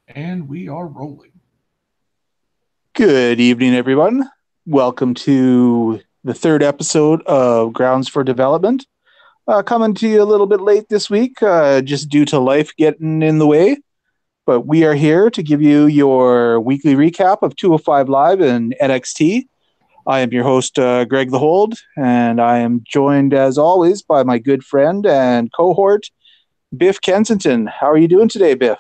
And we are rolling. Good evening, everyone. Welcome to the third episode of Grounds for Development. Coming to you a little bit late this week, just due to life getting in the way. But we are here to give you your weekly recap of 205 Live and NXT. I am your host, Greg the Hold, and I am joined, as always, by my good friend and cohort, Biff Kensington. How are you doing today, Biff?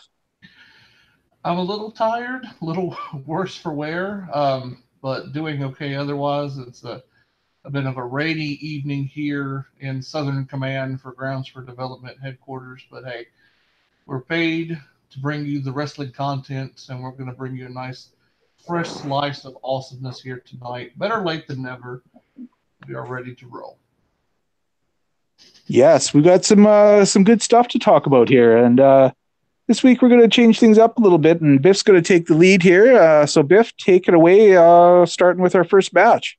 I'm a little tired, a little worse for wear, but doing okay otherwise. It's a bit of a rainy evening here in Southern Command for Grounds for Development headquarters. But hey, we're paid to bring you the wrestling content, and we're going to bring you a nice, fresh slice of awesomeness here tonight. Better late than never. We are ready to roll. Yes, we got some good stuff to talk about here, and this week we're going to change things up a little bit, and Biff's going to take the lead here. So Biff, take it away, starting with our first match.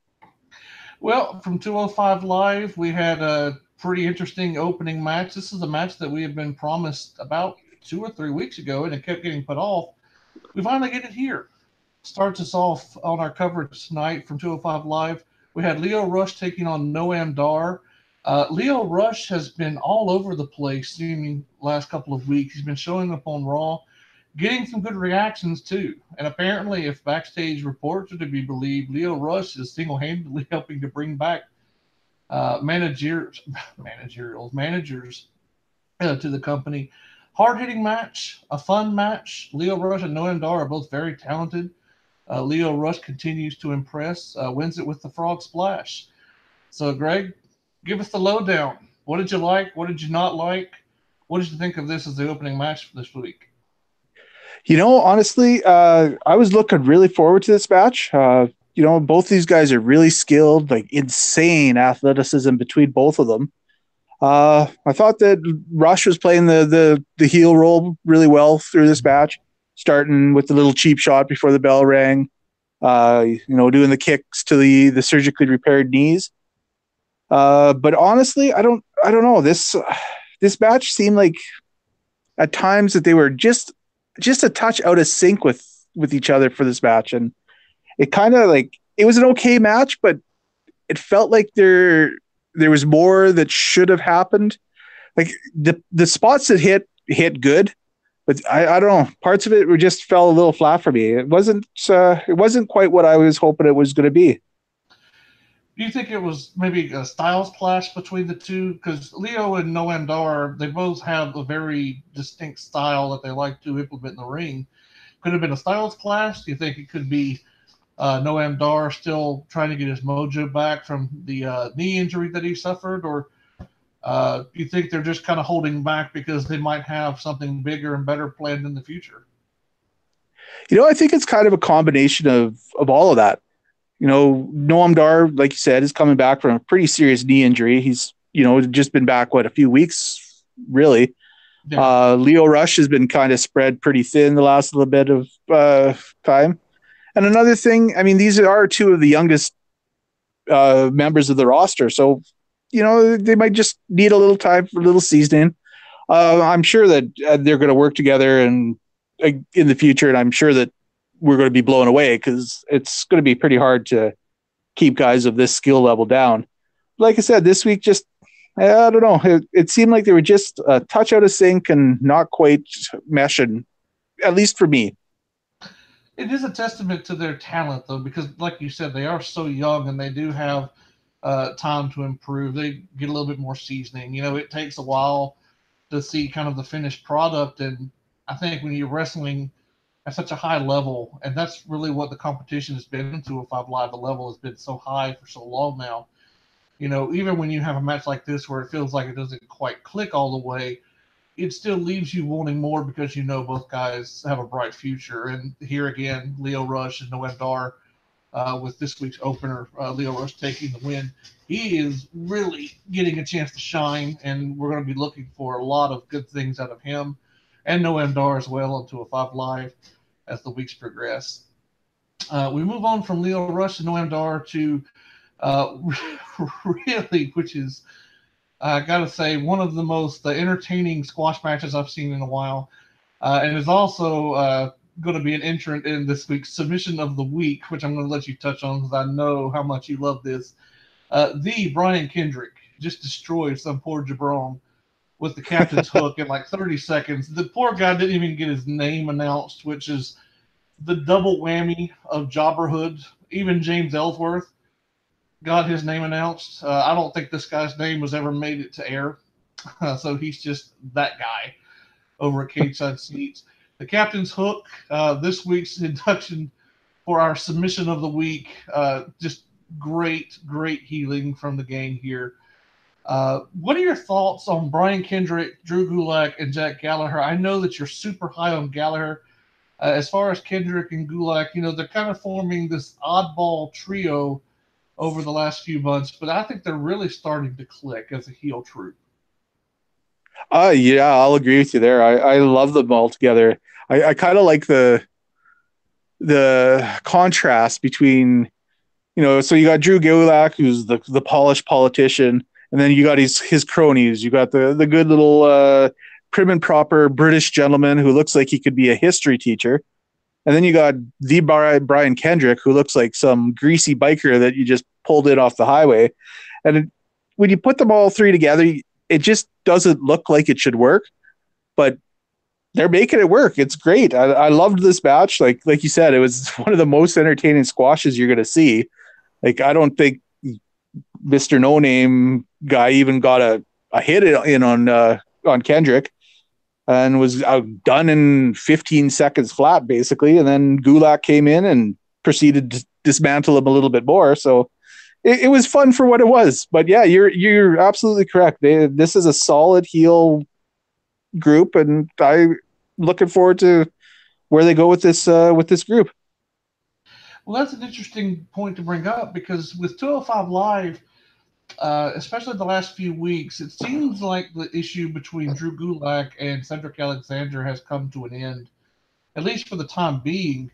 Well, from 205 Live, we had a pretty interesting opening match. This is a match that we had been promised about 2 or 3 weeks ago, and it kept getting put off. We finally get it here. Starts us off on our coverage tonight from 205 Live. We had Leo Rush taking on Noam Dar. Leo Rush has been all over the place, seeming last couple of weeks. He's been showing up on Raw, getting some good reactions too. And apparently, if backstage reports are to be believed, Leo Rush is single-handedly helping to bring back managers to the company. Hard-hitting match, a fun match. Leo Rush and Noam Dar are both very talented. Leo Rush continues to impress, wins it with the frog splash. So, Greg, give us the lowdown. What did you like? What did you not like? What did you think of this as the opening match for this week? Honestly, I was looking really forward to this match. Both these guys are really skilled, like insane athleticism between both of them. I thought that Rush was playing the heel role really well through this match, starting with the little cheap shot before the bell rang. Doing the kicks to the surgically repaired knees. But honestly, I don't know. This match seemed like at times that they were just a touch out of sync with each other for this match, and it kind of like it was an okay match, but it felt like there was more that should have happened. Like the spots that hit good, but I don't know, parts of it were just fell a little flat for me. It wasn't quite what I was hoping it was going to be. Do you think it was maybe a styles clash between the two? Because Leo and Noam Dar, they both have a very distinct style that they like to implement in the ring. Could it have been a styles clash? Do you think it could be Noam Dar still trying to get his mojo back from the knee injury that he suffered? Or do you think they're just kind of holding back because they might have something bigger and better planned in the future? I think it's kind of a combination of all of that. Noam Dar, like you said, is coming back from a pretty serious knee injury. He's, just been back, a few weeks, really. Yeah. Leo Rush has been kind of spread pretty thin the last little bit of time. And another thing, I mean, these are two of the youngest members of the roster. So, they might just need a little time for a little seasoning. I'm sure that they're going to work together and in the future, and I'm sure that we're going to be blown away because it's going to be pretty hard to keep guys of this skill level down. Like I said, this week just I don't know. It seemed like they were just a touch out of sync and not quite meshing, at least for me. It is a testament to their talent, though, because, like you said, they are so young and they do have time to improve. They get a little bit more seasoning. It takes a while to see kind of the finished product, and I think when you're wrestling at such a high level, and that's really what the competition has been in 205 Live. The level has been so high for so long now. Even when you have a match like this where it feels like it doesn't quite click all the way, it still leaves you wanting more because both guys have a bright future. And here again, Leo Rush and Noam Dar with this week's opener, Leo Rush taking the win. He is really getting a chance to shine, and we're going to be looking for a lot of good things out of him and Noam Dar as well on 205 Live as the weeks progress. We move on from Leo Rush and Noam Dar to uh, really, which is, I got to say, one of the most entertaining squash matches I've seen in a while. and is also going to be an entrant in this week's submission of the week, which I'm going to let you touch on because I know how much you love this. The Brian Kendrick just destroyed some poor jabron with the captain's hook in like 30 seconds. The poor guy didn't even get his name announced, which is the double whammy of jobberhood. Even James Ellsworth got his name announced. I don't think this guy's name was ever made it to air. So he's just that guy over at Cage Side Seats. The captain's hook, this week's induction for our submission of the week. Just great, great healing from the gang here. What are your thoughts on Brian Kendrick, Drew Gulak, and Jack Gallagher? I know that you're super high on Gallagher. As far as Kendrick and Gulak, they're kind of forming this oddball trio over the last few months, but I think they're really starting to click as a heel troupe. Yeah, I'll agree with you there. I love them all together. I kind of like the contrast between, so you got Drew Gulak, who's the polished politician, and then you got his cronies. You got the good little prim and proper British gentleman who looks like he could be a history teacher. And then you got the Brian Kendrick, who looks like some greasy biker that you just pulled in off the highway. And when you put them all three together, it just doesn't look like it should work, but they're making it work. It's great. I loved this match. Like you said, it was one of the most entertaining squashes you're going to see. Like, I don't think Mr. No Name guy even got a hit in on Kendrick, and was done in 15 seconds flat, basically. And then Gulak came in and proceeded to dismantle him a little bit more. So it was fun for what it was. But yeah, you're absolutely correct. This is a solid heel group, and I'm looking forward to where they go with this group. Well, that's an interesting point to bring up because with 205 Live, especially the last few weeks, it seems like the issue between Drew Gulak and Cedric Alexander has come to an end, at least for the time being.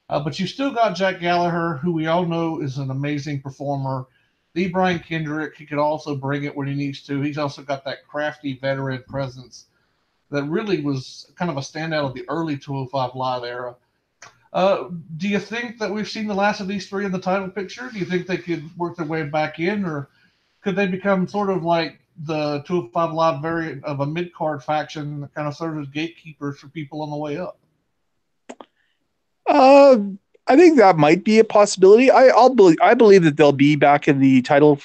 But you still got Jack Gallagher, who we all know is an amazing performer. The Brian Kendrick, he can also bring it when he needs to. He's also got that crafty veteran presence that really was kind of a standout of the early 205 Live era. Do you think that we've seen the last of these three in the title picture? Do you think they could work their way back in, or could they become sort of like the 205 Live variant of a mid card faction that kind of serves as gatekeepers for people on the way up? Uh, I think that might be a possibility. I believe that they'll be back in the title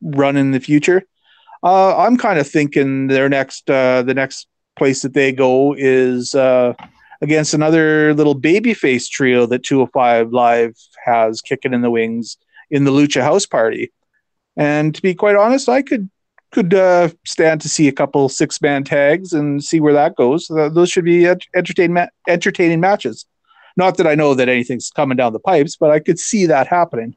run in the future. I'm kind of thinking the next place that they go is against another little babyface trio that 205 Live has kicking in the wings in the Lucha House Party. And to be quite honest, I could stand to see a couple 6-man tags and see where that goes. Those should be entertaining matches. Not that I know that anything's coming down the pipes, but I could see that happening.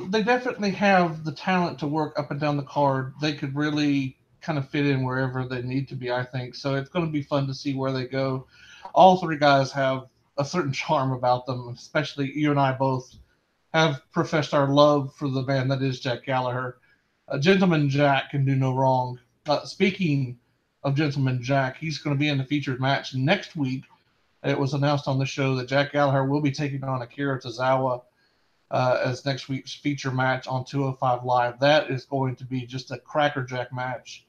They definitely have the talent to work up and down the card. They could really kind of fit in wherever they need to be, I think. So it's going to be fun to see where they go. All three guys have a certain charm about them, especially you and I both have professed our love for the man that is Jack Gallagher. Gentleman Jack can do no wrong. Speaking of Gentleman Jack, he's going to be in the featured match next week. It was announced on the show that Jack Gallagher will be taking on Akira Tozawa as next week's feature match on 205 Live. That is going to be just a crackerjack match.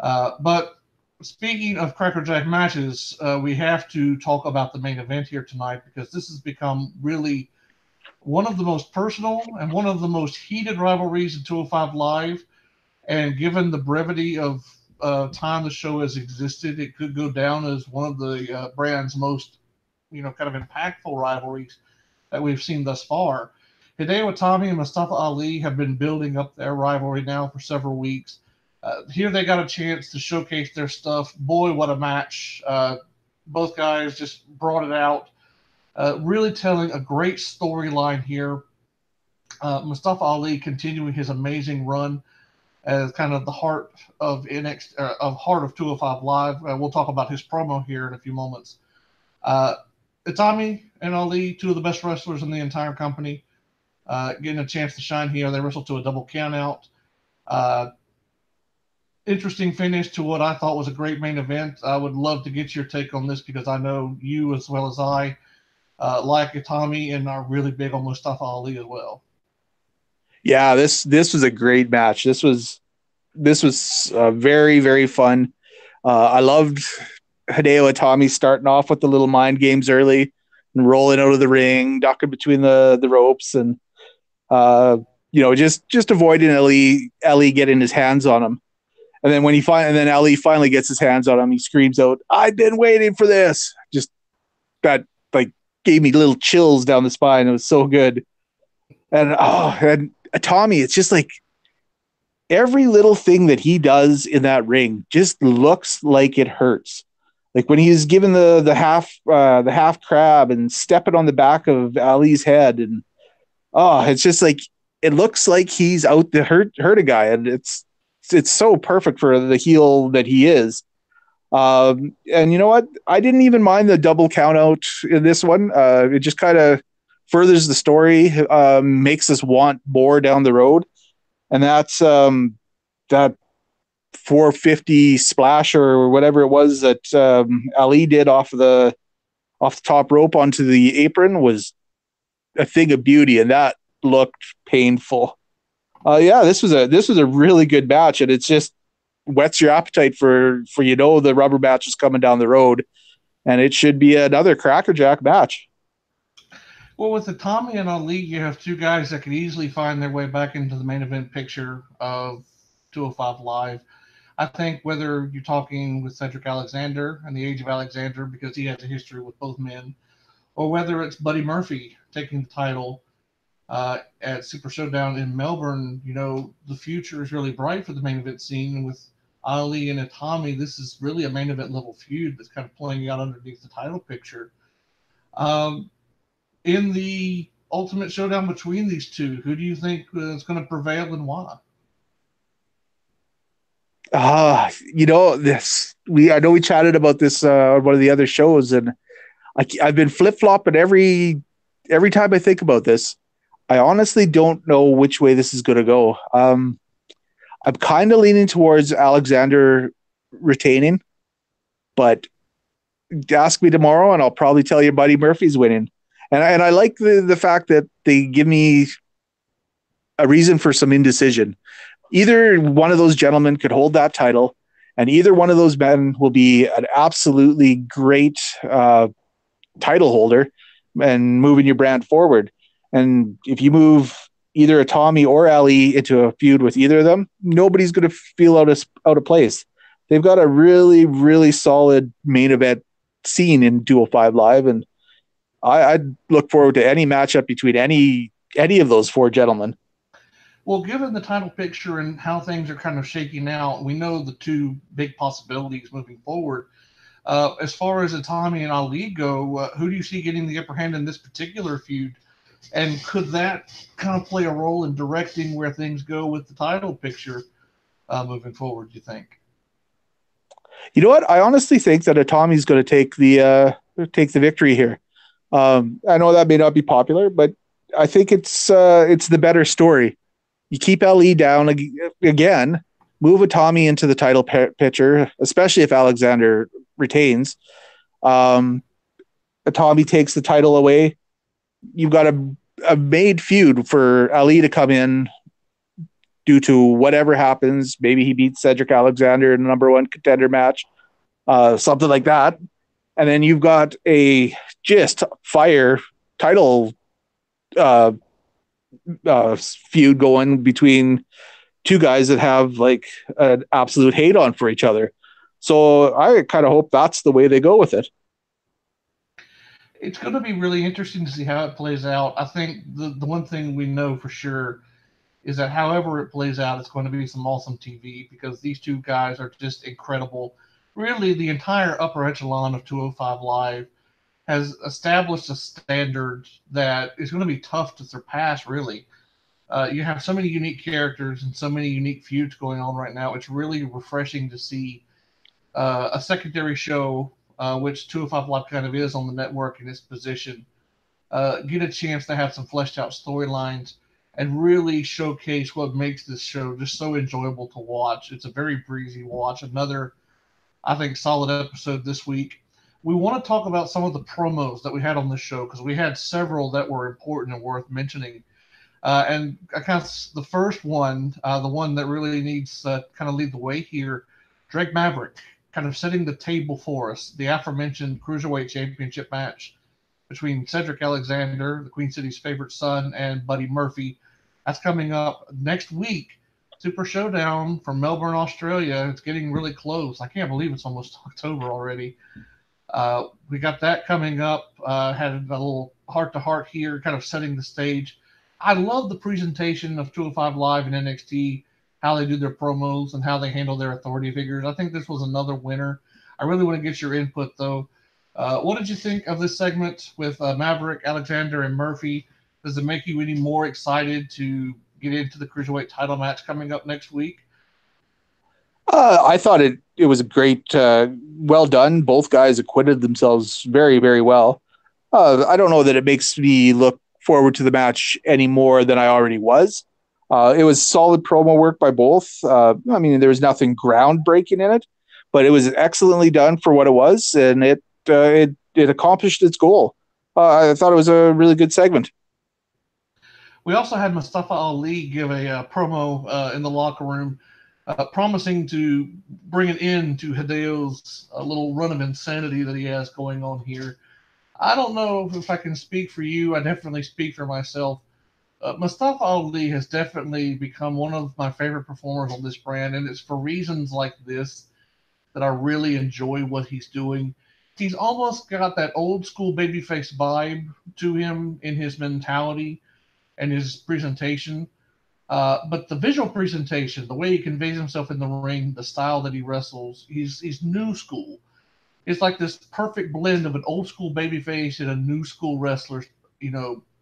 But speaking of crackerjack matches, we have to talk about the main event here tonight because this has become really one of the most personal and one of the most heated rivalries in 205 Live. And given the brevity of time the show has existed, it could go down as one of the brand's most, kind of impactful rivalries that we've seen thus far. Hideo Itami and Mustafa Ali have been building up their rivalry now for several weeks. Here they got a chance to showcase their stuff. Boy, what a match. Both guys just brought it out. Really telling a great storyline here. Mustafa Ali continuing his amazing run as kind of the heart of heart of 205 Live. We'll talk about his promo here in a few moments. Itami and Ali, two of the best wrestlers in the entire company, getting a chance to shine here. They wrestled to a double countout. interesting finish to what I thought was a great main event. I would love to get your take on this because I know you as well as I like Itami and are really big on Mustafa Ali as well. Yeah, this was a great match. This was very very fun. I loved Hideo Itami starting off with the little mind games early and rolling out of the ring, ducking between the ropes, and uh, just avoiding Ellie getting his hands on him. And then and then Ellie finally gets his hands on him, he screams out, "I've been waiting for this!" Just that like gave me little chills down the spine. It was so good. And Tommy, it's just like every little thing that he does in that ring just looks like it hurts. Like when he's given the half crab and stepping on the back of Ali's head, and it's just like it looks like he's out to hurt a guy, and it's so perfect for the heel that he is. And you know what? I didn't even mind the double count out in this one. It just kind of furthers the story, makes us want more down the road. And that's that 450 splash or whatever it was that Ali did off the top rope onto the apron was a thing of beauty, and that looked painful. Yeah, this was a really good match, and it's just whets your appetite for the rubber match is coming down the road, and it should be another crackerjack match. Well, with the Tommy and Ali, you have two guys that could easily find their way back into the main event picture of 205 Live. I think whether you're talking with Cedric Alexander and the age of Alexander, because he has a history with both men, or whether it's Buddy Murphy taking the title at Super Showdown in Melbourne, the future is really bright for the main event scene. And with Ali and Itami, this is really a main event level feud that's kind of playing out underneath the title picture. Um, in the ultimate showdown between these two, who do you think is going to prevail and why? This I know we chatted about this on one of the other shows, and I've been flip flopping every time I think about this. I honestly don't know which way this is going to go. I'm kind of leaning towards Alexander retaining, but ask me tomorrow, and I'll probably tell you Buddy Murphy's winning. And I like the fact that they give me a reason for some indecision. Either one of those gentlemen could hold that title, and either one of those men will be an absolutely great title holder and moving your brand forward. And if you move either a Tommy or Ali into a feud with either of them, nobody's going to feel out of place. They've got a really, really solid main event scene in 205 Live, and I'd look forward to any matchup between any of those four gentlemen. Well, given the title picture and how things are kind of shaking out, we know the two big possibilities moving forward. As far as Itami and Ali go, who do you see getting the upper hand in this particular feud? And could that kind of play a role in directing where things go with the title picture moving forward, do you think? You know what? I honestly think that Itami's going to take the victory here. I know that may not be popular, but I think it's the better story. You keep LE down again, move Itami into the title picture, especially if Alexander retains. Itami takes the title away. You've got a made feud for Ali to come in due to whatever happens. Maybe he beats Cedric Alexander in the number one contender match, something like that. And then you've got a just fire title uh, feud going between two guys that have like an absolute hate on for each other. So I kind of hope that's the way they go with it. It's going to be really interesting to see how it plays out. I think the one thing we know for sure is that however it plays out, it's going to be some awesome TV because these two guys are just incredible. Really, the entire upper echelon of 205 Live has established a standard that is going to be tough to surpass, really. You have so many unique characters and so many unique feuds going on right now. It's really refreshing to see a secondary show, which 205 Live kind of is on the network in its position, get a chance to have some fleshed out storylines and really showcase what makes this show just so enjoyable to watch. It's a very breezy watch. Another, I think, solid episode this week. We want to talk about some of the promos that we had on this show because we had several that were important and worth mentioning. And I kind of the first one, the one that really needs kind of lead the way here, Drake Maverick, kind of setting the table for us. The aforementioned Cruiserweight Championship match between Cedric Alexander, the Queen City's favorite son, and Buddy Murphy. That's coming up next week. Super Showdown from Melbourne, Australia. It's getting really close. I can't believe it's almost October already. We got that coming up. Had a little heart to heart here, kind of setting the stage. I love the presentation of 205 Live and NXT, how they do their promos and how they handle their authority figures. I think this was another winner. I really want to get your input, though. What did you think of this segment with Maverick, Alexander, and Murphy? Does it make you any more excited to get into the Cruiserweight title match coming up next week? I thought it was a great, well done. Both guys acquitted themselves very, very well. I don't know that it makes me look forward to the match any more than I already was. It was solid promo work by both. I mean, there was nothing groundbreaking in it, but it was excellently done for what it was, and it accomplished its goal. I thought it was a really good segment. We also had Mustafa Ali give a promo in the locker room, promising to bring an end to Hideo's little run of insanity that he has going on here. I don't know if I can speak for you. I definitely speak for myself. Mustafa Ali has definitely become one of my favorite performers on this brand, and it's for reasons like this that I really enjoy what he's doing. He's almost got that old school babyface vibe to him in his mentality and his presentation. But the visual presentation, the way he conveys himself in the ring, the style that he wrestles, he's new school. It's like this perfect blend of an old school babyface and a new school wrestler,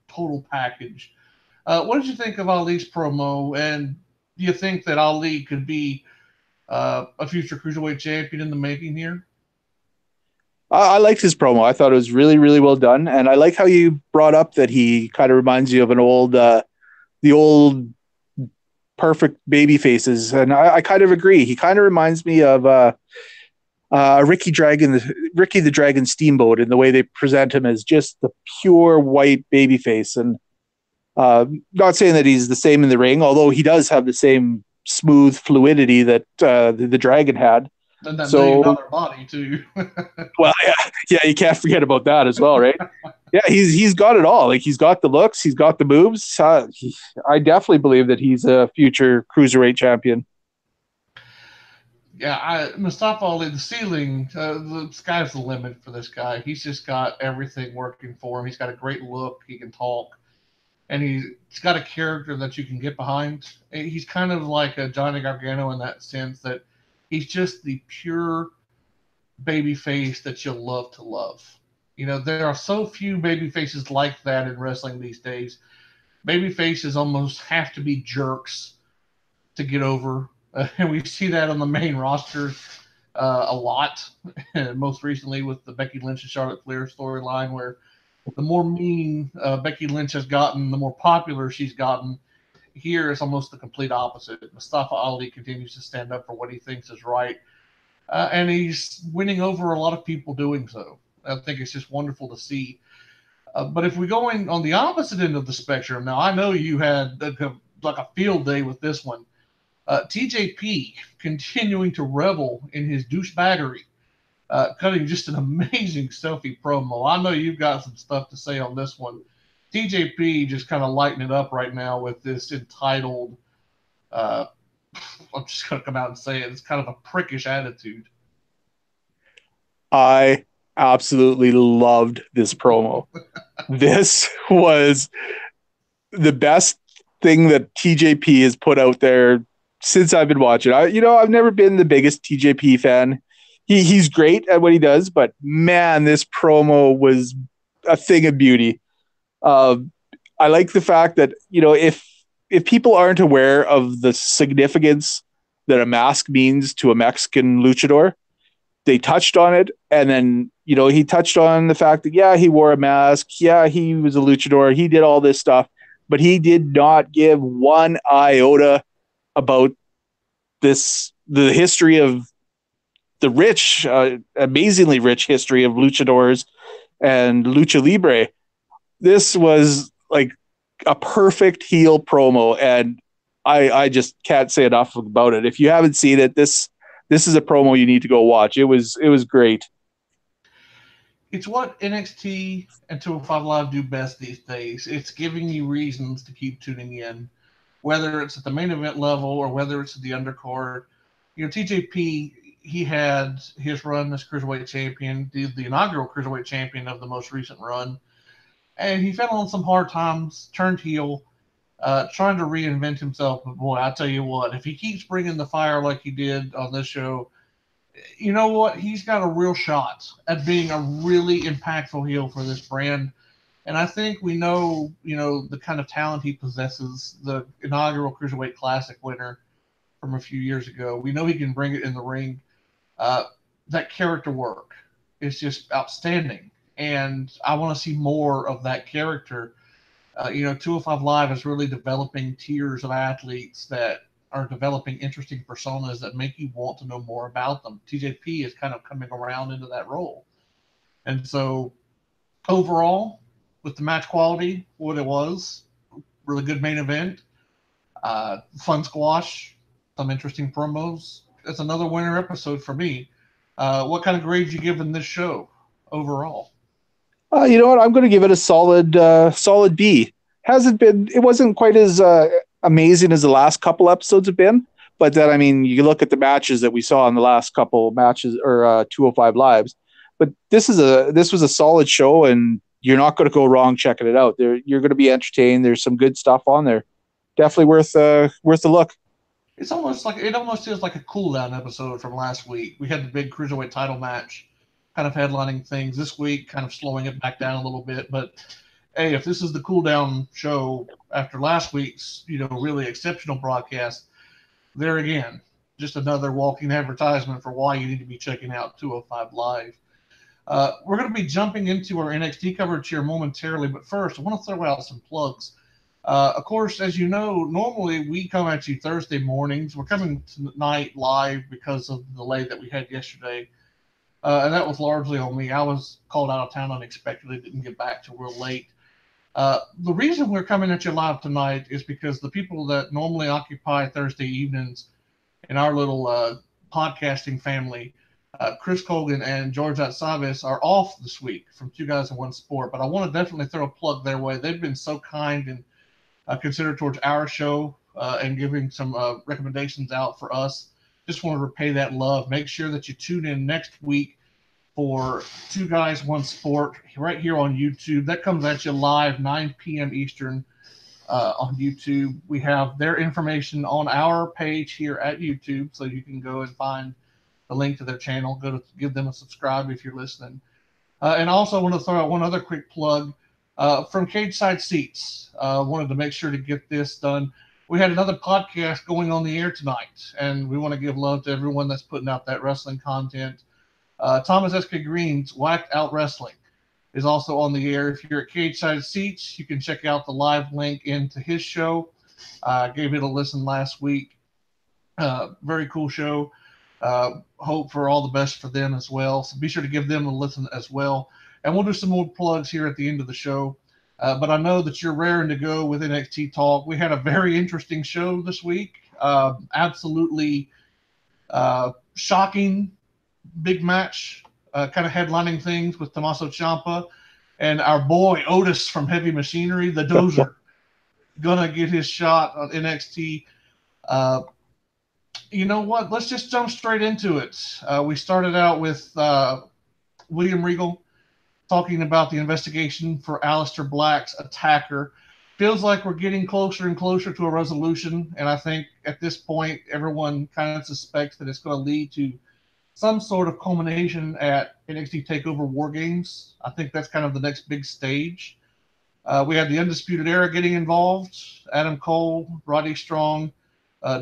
total package. What did you think of Ali's promo? And do you think that Ali could be a future cruiserweight champion in the making here? I liked his promo. I thought it was really, really well done, and I like how you brought up that he kind of reminds you of the old perfect baby faces, and I kind of agree. He kind of reminds me of Ricky the Dragon Steamboat in the way they present him as just the pure white baby face. And not saying that he's the same in the ring, although he does have the same smooth fluidity that the Dragon had. And that $1 million body too. Well, yeah, you can't forget about that as well, right? Yeah, he's got it all. Like, he's got the looks, he's got the moves. I definitely believe that he's a future cruiserweight champion. Yeah, Mustafa Ali, the ceiling, the sky's the limit for this guy. He's just got everything working for him. He's got a great look. He can talk, and he's got a character that you can get behind. He's kind of like a Johnny Gargano in that sense that he's just the pure baby face that you'll love to love. There are so few baby faces like that in wrestling these days. Baby faces almost have to be jerks to get over. And we see that on the main roster a lot. Most recently with the Becky Lynch and Charlotte Flair storyline, where the more mean Becky Lynch has gotten, the more popular she's gotten. Here it's almost the complete opposite. Mustafa Ali continues to stand up for what he thinks is right. And he's winning over a lot of people doing so. I think it's just wonderful to see. But if we're going on the opposite end of the spectrum, now I know you had like a field day with this one. TJP continuing to revel in his douchebaggery, cutting just an amazing selfie promo. I know you've got some stuff to say on this one. TJP just kind of lighting it up right now with this entitled, I'm just going to come out and say it, it's kind of a prickish attitude. I absolutely loved this promo. This was the best thing that TJP has put out there since I've been watching. I've never been the biggest TJP fan. He's great at what he does, but man, this promo was a thing of beauty. I like the fact that, if people aren't aware of the significance that a mask means to a Mexican luchador, they touched on it. And then, he touched on the fact that, yeah, he wore a mask. Yeah, he was a luchador. He did all this stuff. but he did not give one iota about the history of the rich, amazingly rich history of luchadors and lucha libre. This was like a perfect heel promo, and I just can't say enough about it. If you haven't seen it, this is a promo you need to go watch. It was great. It's what NXT and 205 Live do best these days. It's giving you reasons to keep tuning in, whether it's at the main event level or whether it's at the undercard. You know, TJP, he had his run as Cruiserweight Champion, the inaugural Cruiserweight Champion of the most recent run, and he fell on some hard times, turned heel, trying to reinvent himself. But boy, I tell you what, if he keeps bringing the fire like he did on this show, you know what? He's got a real shot at being a really impactful heel for this brand. And I think we know, the kind of talent he possesses, the inaugural Cruiserweight Classic winner from a few years ago. We know he can bring it in the ring. Uh, that character work is just outstanding. And I want to see more of that character. 205 Live is really developing tiers of athletes that are developing interesting personas that make you want to know more about them. TJP is kind of coming around into that role. And so overall, with the match quality, what it was, really good main event, fun squash, some interesting promos. It's another winner episode for me. What kind of grade you giving this show overall? You know what? I'm going to give it a solid B. It wasn't quite as amazing as the last couple episodes have been, but then I mean, you look at the matches that we saw in the last couple matches or 205 lives. But this was a solid show, and you're not going to go wrong checking it out. You're going to be entertained. There's some good stuff on there. Definitely worth a look. It almost feels like a cool down episode from last week. We had the big cruiserweight title match, kind of headlining things this week, kind of slowing it back down a little bit. But hey, if this is the cool down show after last week's, really exceptional broadcast, there again, just another walking advertisement for why you need to be checking out 205 Live. We're going to be jumping into our NXT coverage here momentarily, but first, I want to throw out some plugs. Of course, as you know, normally we come at you Thursday mornings. We're coming tonight live because of the delay that we had yesterday. And that was largely on me. I was called out of town unexpectedly, didn't get back till real late. The reason we're coming at you live tonight is because the people that normally occupy Thursday evenings in our little podcasting family, Chris Colgan and George Atsavis, are off this week from Two Guys in One Sport. But I want to definitely throw a plug their way. They've been so kind and considered towards our show and giving some recommendations out for us. Just want to repay that love. Make sure that you tune in next week for Two Guys, One Sport right here on YouTube. That comes at you live, 9 p.m. Eastern on YouTube. We have their information on our page here at YouTube, so you can go and find the link to their channel. Go to give them a subscribe if you're listening. And I also want to throw out one other quick plug from Cage Side Seats. Wanted to make sure to get this done. We had another podcast going on the air tonight, and we want to give love to everyone that's putting out that wrestling content. Thomas S.K. Green's Whacked Out Wrestling is also on the air. If you're at Cage Side Seats, you can check out the live link into his show. Gave it a listen last week. Very cool show. Hope for all the best for them as well. So be sure to give them a listen as well. And we'll do some more plugs here at the end of the show. But I know that you're raring to go with NXT Talk. We had a very interesting show this week. Absolutely shocking big match, kind of headlining things with Tommaso Ciampa and our boy Otis from Heavy Machinery, the Dozer, gonna get his shot on NXT. You know what? Let's just jump straight into it. We started out with William Regal talking about the investigation for Aleister Black's attacker. Feels like we're getting closer and closer to a resolution, and I think at this point everyone kind of suspects that it's going to lead to some sort of culmination at NXT TakeOver War Games. I think that's kind of the next big stage. We had the Undisputed Era getting involved. Adam Cole, Roddy Strong,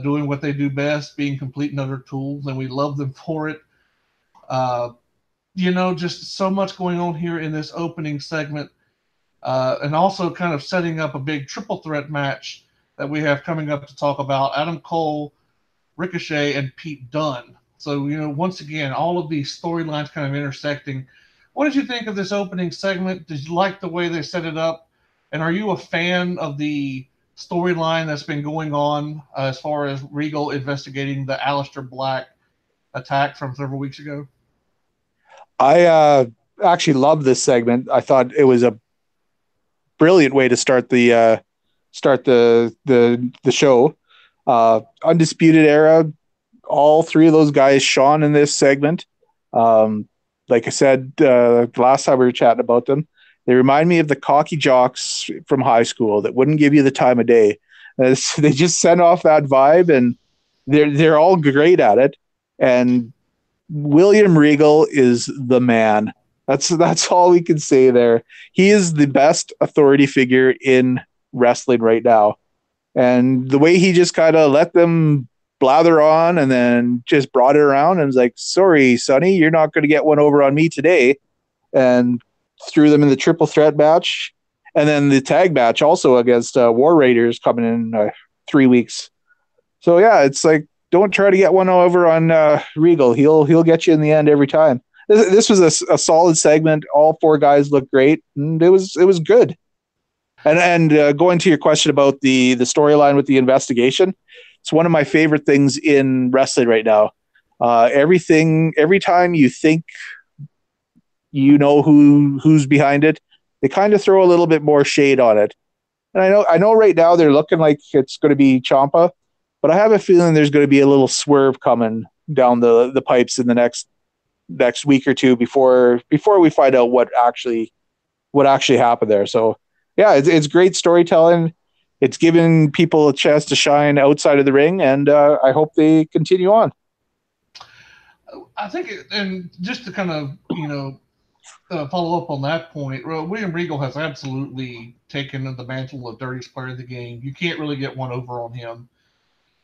doing what they do best, being complete and utter tools, and we love them for it. Just so much going on here in this opening segment. and also kind of setting up a big triple threat match that we have coming up to talk about Adam Cole, Ricochet, and Pete Dunne. So, once again, all of these storylines kind of intersecting. What did you think of this opening segment? Did you like the way they set it up? And are you a fan of the storyline that's been going on as far as Regal investigating the Aleister Black attack from several weeks ago? I actually love this segment. I thought it was a brilliant way to start the show. Undisputed Era, all three of those guys shone in this segment. Um, like I said last time we were chatting about them, they remind me of the cocky jocks from high school that wouldn't give you the time of day. They just send off that vibe, and they're all great at it. And William Regal is the man. That's all we can say there. He is the best authority figure in wrestling right now. And the way he just kind of let them blather on and then just brought it around and was like, sorry, Sonny, you're not going to get one over on me today. And threw them in the triple threat match. And then the tag match also against War Raiders coming in 3 weeks. So yeah, it's like, don't try to get one over on Regal. He'll get you in the end every time. This was a solid segment. All four guys looked great, and it was good. And going to your question about the storyline with the investigation, it's one of my favorite things in wrestling right now. Every time you think you know who's behind it, they kind of throw a little bit more shade on it. And I know right now they're looking like it's going to be Ciampa, but I have a feeling there's going to be a little swerve coming down the pipes in the next week or two before we find out what actually happened there. So yeah, it's great storytelling. It's giving people a chance to shine outside of the ring, and I hope they continue on. I think, and just to kind of, follow up on that point, well, William Regal has absolutely taken the mantle of dirtiest player of the game. You can't really get one over on him.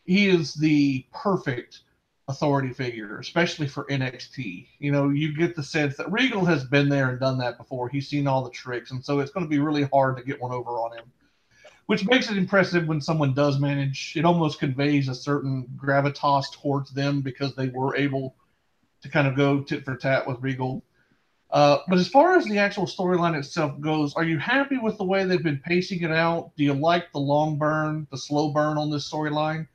He is the perfect authority figure, especially for NXT. You get the sense that Regal has been there and done that before. He's seen all the tricks, and so it's going to be really hard to get one over on him, which makes it impressive when someone does manage. It almost conveys a certain gravitas towards them because they were able to kind of go tit for tat with Regal. But as far as the actual storyline itself goes, are you happy with the way they've been pacing it out? Do you like the long burn, the slow burn on this storyline?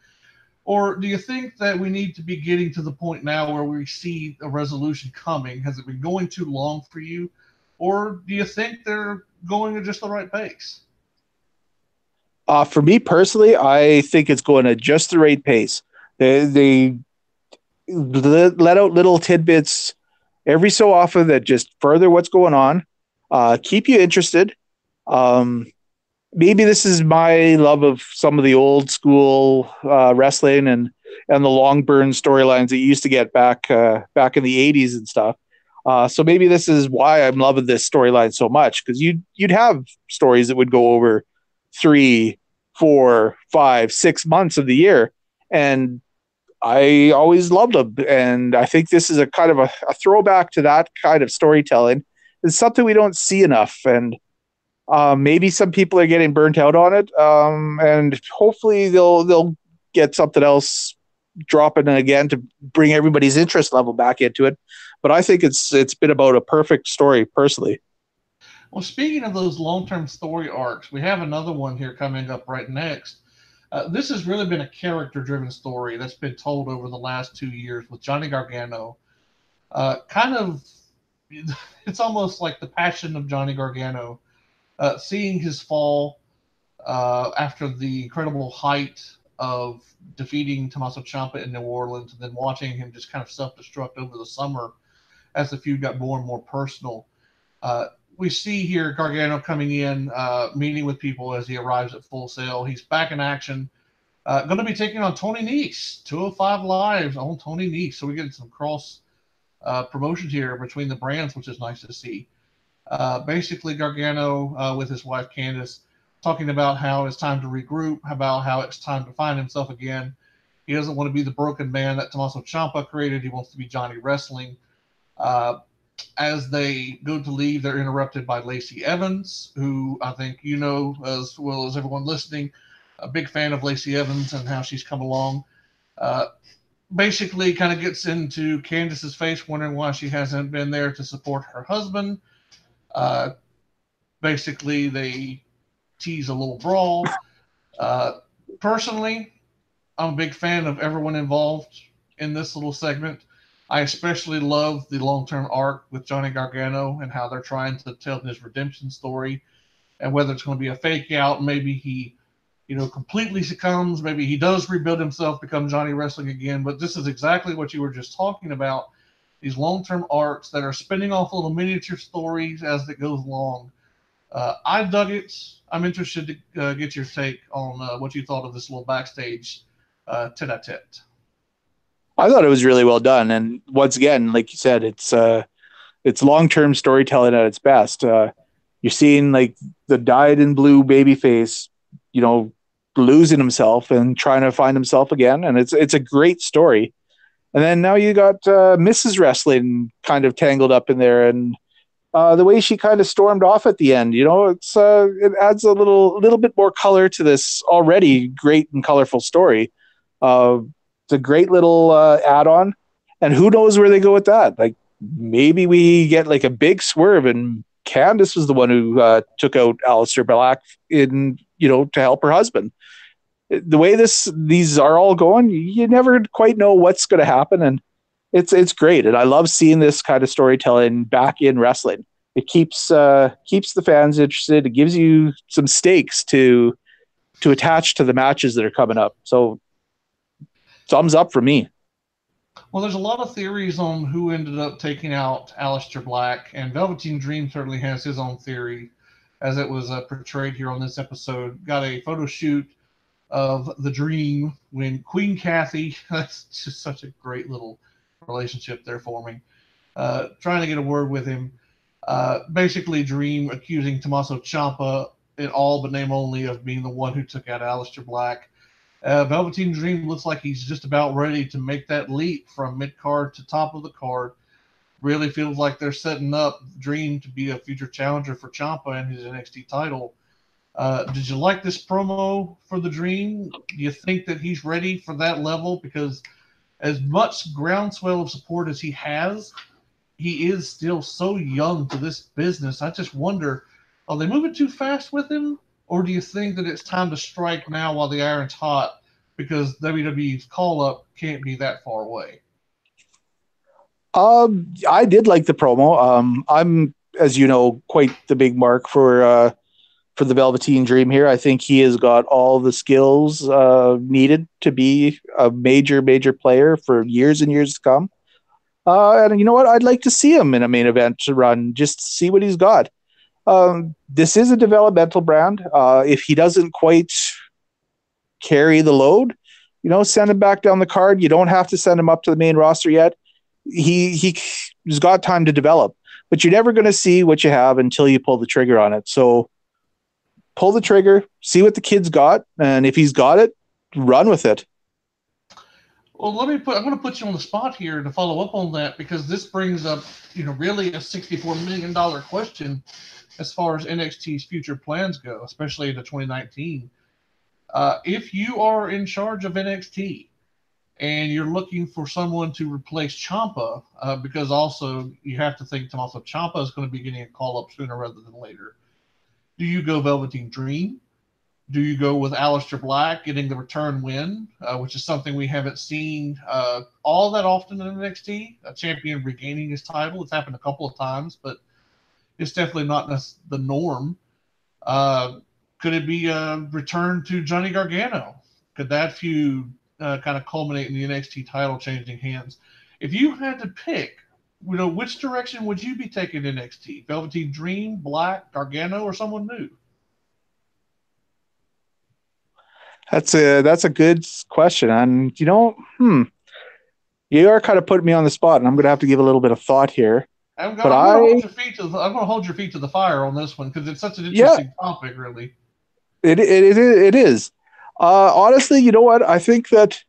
Or do you think that we need to be getting to the point now where we see a resolution coming? Has it been going too long for you? Or do you think they're going at just the right pace? For me personally, I think it's going at just the right pace. They let out little tidbits every so often that just further what's going on, keep you interested. Um, Maybe this is my love of some of the old school wrestling and the long burn storylines that you used to get back in the '80s and stuff. So maybe this is why I'm loving this storyline so much, because you'd have stories that would go over 3, 4, 5, 6 months of the year, and I always loved them. And I think this is a kind of a throwback to that kind of storytelling. It's something we don't see enough, and maybe some people are getting burnt out on it, and hopefully they'll get something else dropping again to bring everybody's interest level back into it. But I think it's been about a perfect story personally. Well, speaking of those long-term story arcs, we have another one here coming up right next. This has really been a character-driven story that's been told over the last 2 years with Johnny Gargano. Kind of, it's almost like the passion of Johnny Gargano. Seeing his fall after the incredible height of defeating Tommaso Ciampa in New Orleans, and then watching him just kind of self-destruct over the summer as the feud got more and more personal. Uh, we see here Gargano coming in, meeting with people as he arrives at Full Sail. He's back in action. Going to be taking on Tony Nese, 205 Live on Tony Nese. So we get some cross promotions here between the brands, which is nice to see. Basically, Gargano with his wife Candice talking about how it's time to regroup, about how it's time to find himself again. He doesn't want to be the broken man that Tommaso Ciampa created. He wants to be Johnny Wrestling. Uh, As they go to leave, they're interrupted by Lacey Evans, who I think you know as well as everyone listening. A big fan of Lacey Evans and how she's come along. Uh, Basically, kind of gets into Candice's face, wondering why she hasn't been there to support her husband. Uh, Basically, they tease a little brawl. Uh, Personally, I'm a big fan of everyone involved in this little segment. I especially love the long term arc with Johnny Gargano and how they're trying to tell his redemption story, and whether it's going to be a fake out, maybe he, completely succumbs, maybe he does rebuild himself, become Johnny Wrestling again. But this is exactly what you were just talking about, these long term arcs that are spinning off little miniature stories as it goes along. I dug it. I'm interested to get your take on what you thought of this little backstage tete-a-tete. I thought it was really well done, and once again, like you said, it's long term storytelling at its best. You're seeing like the dyed in blue babyface, losing himself and trying to find himself again, and it's a great story. And then now you got Mrs. Wrestling kind of tangled up in there, and the way she kind of stormed off at the end, it adds a little bit more color to this already great and colorful story. It's a great little add-on, and who knows where they go with that? Like maybe we get like a big swerve, and Candice was the one who took out Aleister Black to help her husband. The way these are all going, you never quite know what's going to happen, and it's great. And I love seeing this kind of storytelling back in wrestling. It keeps the fans interested. It gives you some stakes to attach to the matches that are coming up. So thumbs up for me. Well, there's a lot of theories on who ended up taking out Aleister Black, and Velveteen Dream certainly has his own theory, as it was portrayed here on this episode. Got a photo shoot of the Dream when Queen Kathy, that's just such a great little relationship they're forming, trying to get a word with him. Basically, Dream accusing Tommaso Ciampa in all but name only of being the one who took out Aleister Black. Velveteen Dream looks like he's just about ready to make that leap from mid-card to top of the card. Really feels like they're setting up Dream to be a future challenger for Ciampa and his NXT title. Did you like this promo for the Dream? Do you think that he's ready for that level? Because as much groundswell of support as he has, he is still so young to this business. I just wonder, are they moving too fast with him? Or do you think that it's time to strike now while the iron's hot, because WWE's call-up can't be that far away? I did like the promo. I'm, as you know, quite the big mark for the Velveteen Dream here. I think he has got all the skills needed to be a major player for years and years to come. And you know what? I'd like to see him in a main event to run, just to see what he's got. This is a developmental brand. If he doesn't quite carry the load, send him back down the card. You don't have to send him up to the main roster yet. He's got time to develop, but you're never going to see what you have until you pull the trigger on it. So pull the trigger, see what the kid's got, and if he's got it, run with it. Well, I'm going to put you on the spot here to follow up on that, because this brings up, really a $64 million question as far as NXT's future plans go, especially into 2019. If you are in charge of NXT and you're looking for someone to replace Ciampa, because also you have to think Tommaso Ciampa is going to be getting a call-up sooner rather than later, do you go Velveteen Dream? Do you go with Aleister Black getting the return win, which is something we haven't seen all that often in NXT, a champion regaining his title? It's happened a couple of times, but it's definitely not the norm. Could it be a return to Johnny Gargano? Could that feud kind of culminate in the NXT title changing hands? If you had to pick, which direction would you be taking NXT? Velveteen Dream, Black, Gargano, or someone new? That's a good question. And you are kind of putting me on the spot, and I'm going to have to give a little bit of thought here. I'm going to hold your feet to the fire on this one, because it's such an interesting topic, really. It is. Honestly, you know what? I think that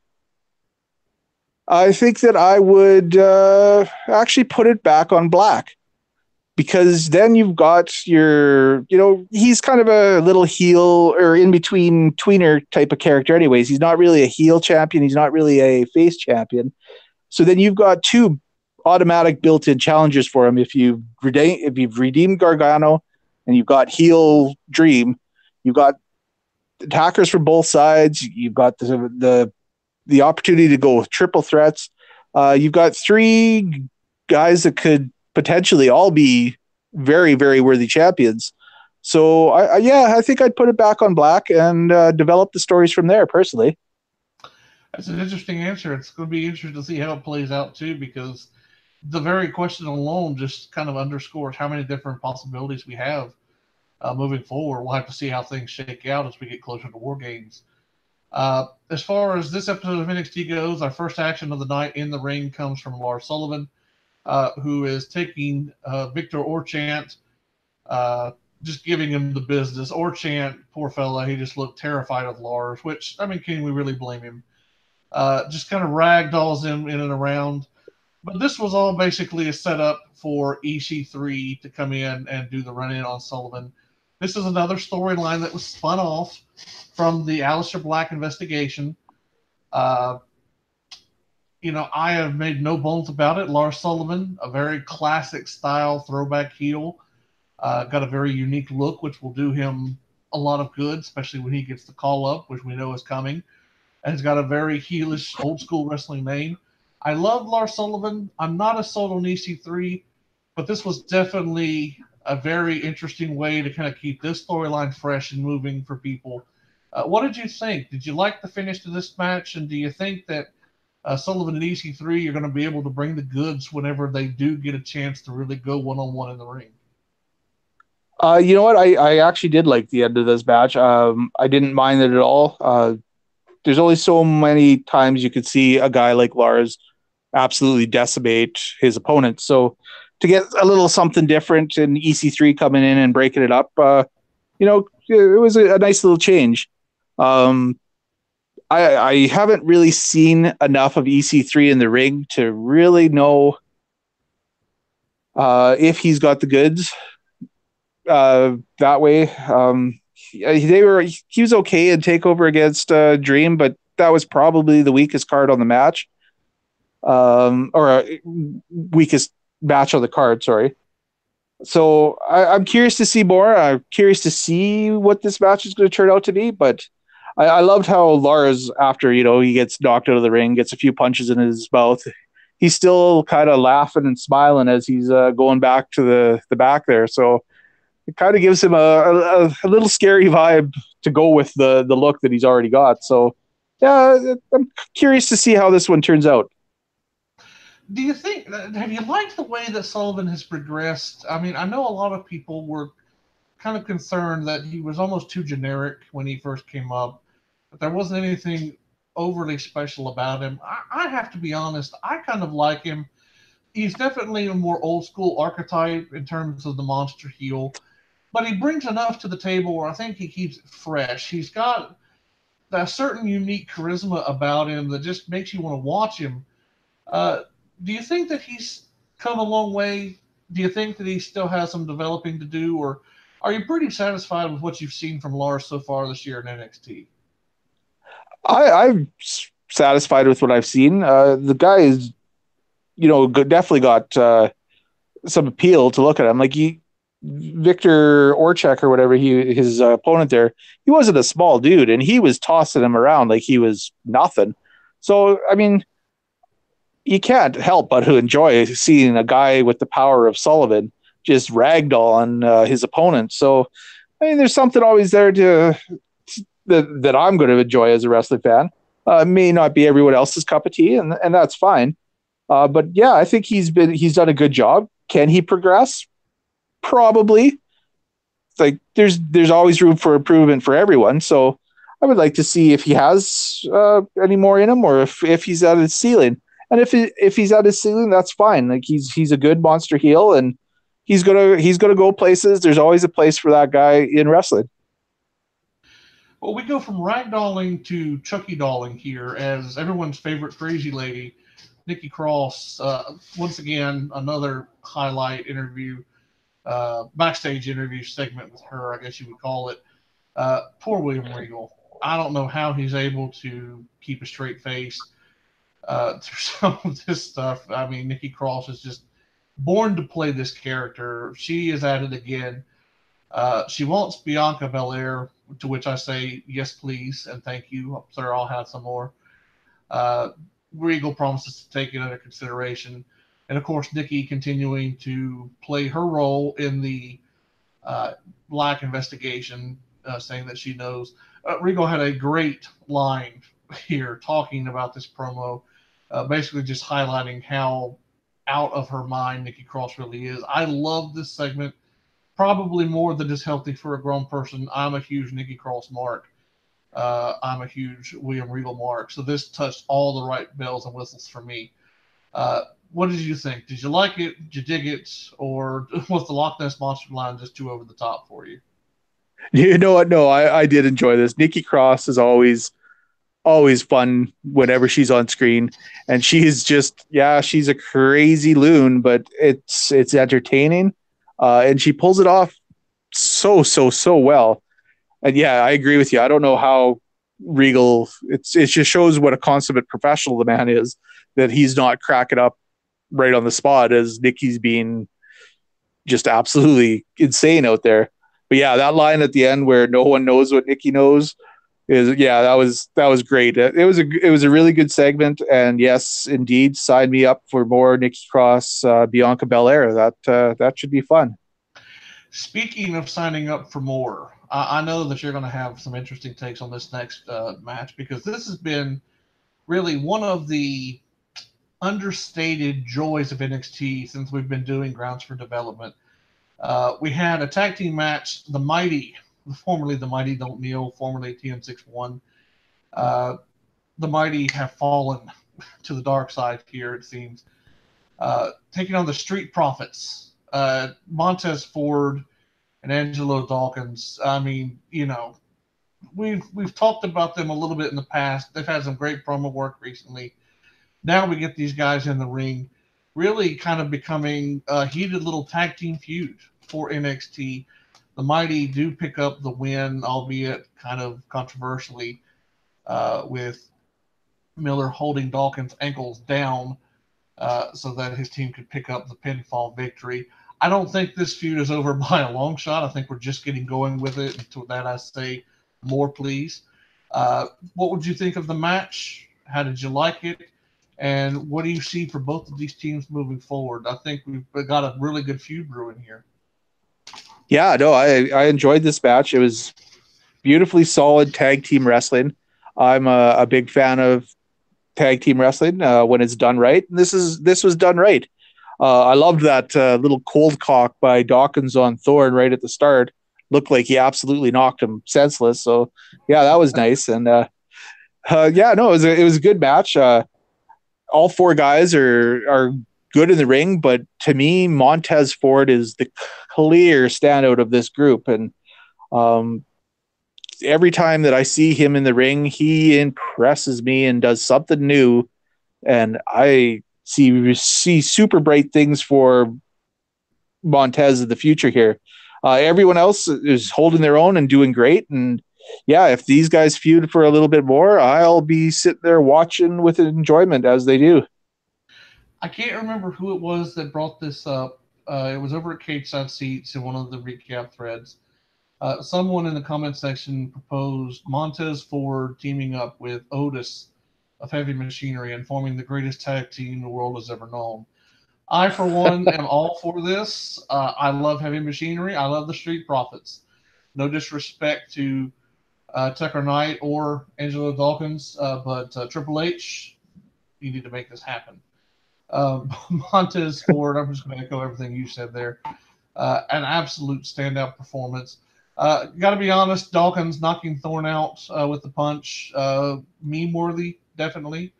I would actually put it back on Black. because then you've got your, he's kind of a little heel or in between tweener type of character anyways. He's not really a heel champion. He's not really a face champion. So then you've got two automatic built-in challengers for him. If you've redeemed Gargano and you've got heel Dream, you've got attackers from both sides. You've got the opportunity to go with triple threats. You've got three guys that could potentially all be very, very worthy champions. So I think I'd put it back on Black and develop the stories from there personally. That's an interesting answer. It's going to be interesting to see how it plays out too, because the very question alone just kind of underscores how many different possibilities we have moving forward. We'll have to see how things shake out as we get closer to War Games. As far as this episode of NXT goes, our first action of the night in the ring comes from Lars Sullivan, who is taking Victor Orchant, just giving him the business. Orchant, poor fella, he just looked terrified of Lars, which, I mean, can we really blame him? Just kind of ragdolls him in and around. But this was all basically a setup for EC3 to come in and do the run-in on Sullivan. This is another storyline that was spun off from the Aleister Black investigation. I have made no bones about it. Lars Sullivan, a very classic style throwback heel, got a very unique look, which will do him a lot of good, especially when he gets the call up, which we know is coming. And he's got a very heelish, old school wrestling name. I love Lars Sullivan. I'm not as sold on EC3, but this was definitely a very interesting way to kind of keep this storyline fresh and moving for people. What did you think? Did you like the finish to this match? And do you think that Sullivan and EC3 are going to be able to bring the goods whenever they do get a chance to really go one-on-one in the ring? You know what? I actually did like the end of this match. I didn't mind it at all. There's only so many times you could see a guy like Lars absolutely decimate his opponent. So to get a little something different and EC3 coming in and breaking it up, it was a nice little change. I haven't really seen enough of EC3 in the ring to really know if he's got the goods that way. He was okay in TakeOver against Dream, but that was probably the weakest card on the match, or weakest match on the card. Sorry. So I'm curious to see more. I'm curious to see what this match is going to turn out to be. But I loved how Lars, after he gets knocked out of the ring, gets a few punches in his mouth, he's still kind of laughing and smiling as he's going back to the back there. So it kind of gives him a little scary vibe to go with the look that he's already got. So, yeah, I'm curious to see how this one turns out. Do you think, have you liked the way that Sullivan has progressed? I mean, I know a lot of people were kind of concerned that he was almost too generic when he first came up, but there wasn't anything overly special about him. I have to be honest, I kind of like him. He's definitely a more old school archetype in terms of the monster heel, but he brings enough to the table where I think he keeps it fresh. He's got that certain unique charisma about him that just makes you want to watch him. Do you think that he's come a long way? Do you think that he still has some developing to do, or are you pretty satisfied with what you've seen from Lars so far this year in NXT? I'm satisfied with what I've seen. The guy is, definitely got some appeal to look at him. Like Victor Orchak or whatever his opponent there, he wasn't a small dude, and he was tossing him around like he was nothing. So I mean, you can't help but to enjoy seeing a guy with the power of Sullivan just ragdoll on his opponent. So I mean, there's something always there that I'm going to enjoy as a wrestling fan. It may not be everyone else's cup of tea, and that's fine. But yeah, I think he's done a good job. Can he progress? Probably. It's like there's always room for improvement for everyone. So I would like to see if he has any more in him, or if he's at his ceiling. And if he's at his ceiling, that's fine. Like he's a good monster heel, and he's gonna go places. There's always a place for that guy in wrestling. Well, we go from ragdolling to Chucky dolling here as everyone's favorite crazy lady, Nikki Cross. Once again, another highlight interview. backstage interview segment with her, I guess you would call it. Poor William Regal. I don't know how he's able to keep a straight face through some of this stuff. I mean, Nikki Cross is just born to play this character. She is at it again. She wants Bianca Belair, to which I say, yes, please, and thank you, sir. I'll have some more. Uh, Regal promises to take it under consideration. And of course, Nikki continuing to play her role in the uh, Black investigation, saying that she knows. Regal had a great line here talking about this promo, basically just highlighting how out of her mind Nikki Cross really is. I love this segment probably more than is healthy for a grown person. I'm a huge Nikki Cross mark. I'm a huge William Regal mark. So this touched all the right bells and whistles for me. Uh, what did you think? Did you like it? Did you dig it? Or was the Loch Ness Monster line just too over the top for you? You know what? No, I did enjoy this. Nikki Cross is always fun whenever she's on screen, and she's just, yeah, she's a crazy loon, but it's entertaining, and she pulls it off so well. And yeah, I agree with you. I don't know how Regal. It just shows what a consummate professional the man is, that he's not cracking up right on the spot as Nikki's being just absolutely insane out there. But yeah, that line at the end where no one knows what Nikki knows is, yeah, that was great. It was a really good segment, and yes, indeed, sign me up for more Nikki Cross, Bianca Belair. That should be fun. Speaking of signing up for more, I know that you're going to have some interesting takes on this next match because this has been really one of the understated joys of NXT since we've been doing Grounds for Development. We had a tag team match, the Mighty, formerly the Mighty Don't Kneel, formerly TM61. Uh, the Mighty have fallen to the dark side here, it seems. Taking on the Street Profits, Montez Ford and Angelo Dawkins. I mean, we've talked about them a little bit in the past. They've had some great promo work recently. Now we get these guys in the ring, really kind of becoming a heated little tag team feud for NXT. The Mighty do pick up the win, albeit kind of controversially, with Miller holding Dawkins' ankles down so that his team could pick up the pinfall victory. I don't think this feud is over by a long shot. I think we're just getting going with it. And to that I say, more please. What would you think of the match? How did you like it? And what do you see for both of these teams moving forward? I think we've got a really good feud brewing here. Yeah, no, I enjoyed this match. It was beautifully solid tag team wrestling. I'm a big fan of tag team wrestling when it's done right. And this was done right. I loved that little cold cock by Dawkins on Thorne right at the start. Looked like he absolutely knocked him senseless. So yeah, that was nice. And yeah, no, it was a good match. All four guys are good in the ring, but to me, Montez Ford is the clear standout of this group. And um, every time that I see him in the ring, he impresses me and does something new. And I see super bright things for Montez in the future here. Everyone else is holding their own and doing great. And yeah, if these guys feud for a little bit more, I'll be sitting there watching with enjoyment as they do. I can't remember who it was that brought this up. It was over at Cage Side Seats in one of the recap threads. Someone in the comment section proposed Montez Ford teaming up with Otis of Heavy Machinery and forming the greatest tag team the world has ever known. I, for one, am all for this. I love Heavy Machinery. I love the Street Profits. No disrespect to Tucker Knight or Angelo Dawkins, but Triple H, you need to make this happen. Montez Ford, I'm just going to echo everything you said there. An absolute standout performance. Got to be honest, Dawkins knocking Thorne out with the punch, meme worthy, definitely.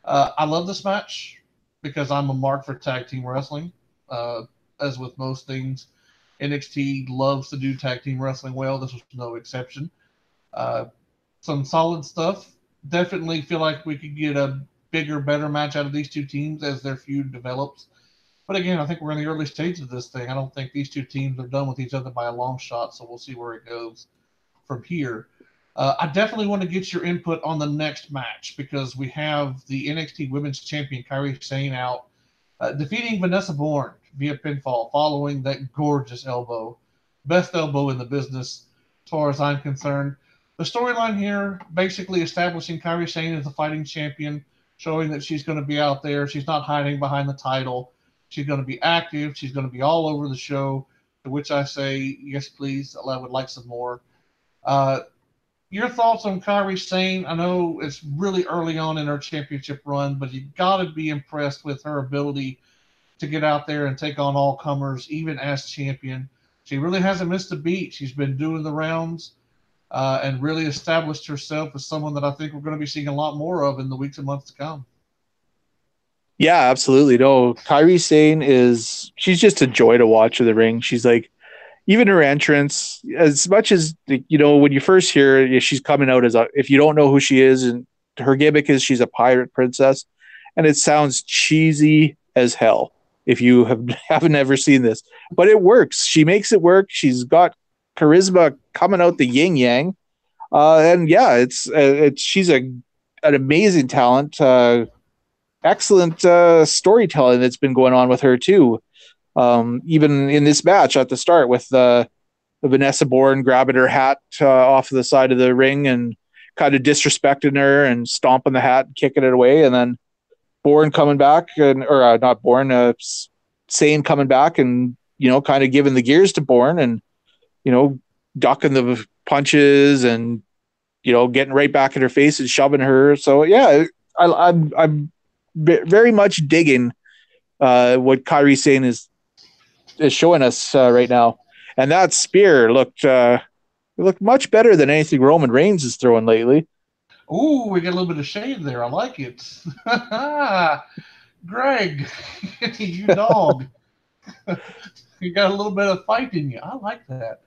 I love this match because I'm a mark for tag team wrestling. As with most things, NXT loves to do tag team wrestling well. This was no exception. Uh, some solid stuff. Definitely feel like we could get a bigger, better match out of these two teams as their feud develops. But again, I think we're in the early stages of this thing. I don't think these two teams are done with each other by a long shot, so we'll see where it goes from here. I definitely want to get your input on the next match because we have the NXT Women's Champion Kairi Sane out, defeating Vanessa Bourne via pinfall following that gorgeous elbow. Best elbow in the business, as far as I'm concerned. The storyline here basically establishing Kairi Sane as the fighting champion, showing that she's going to be out there. She's not hiding behind the title. She's going to be active. She's going to be all over the show, to which I say, yes, please. I would like some more. Uh, your thoughts on Kairi Sane? I know it's really early on in her championship run, but you got to be impressed with her ability to get out there and take on all comers, even as champion. She really hasn't missed a beat. She's been doing the rounds and really established herself as someone that I think we're going to be seeing a lot more of in the weeks and months to come. Yeah, absolutely. No, Kairi Sane she's just a joy to watch in the ring. She's like, even her entrance, as much as, when you first hear her, she's coming out if you don't know who she is, and her gimmick is she's a pirate princess, and it sounds cheesy as hell if you haven't ever seen this, but it works. She makes it work. She's got charisma coming out the yin yang, and yeah, she's an amazing talent. Excellent storytelling that's been going on with her too. Even in this match at the start with Vanessa Bourne grabbing her hat off the side of the ring and kind of disrespecting her and stomping the hat and kicking it away. And then Bourne coming back or not Bourne, Sane coming back and, kind of giving the gears to Bourne and, ducking the punches and, getting right back in her face and shoving her. So yeah, I'm very much digging what Kairi Sane is showing us right now. And that spear looked much better than anything Roman Reigns is throwing lately. Ooh, we got a little bit of shade there. I like it. Greg, you dog. You got a little bit of fight in you. I like that.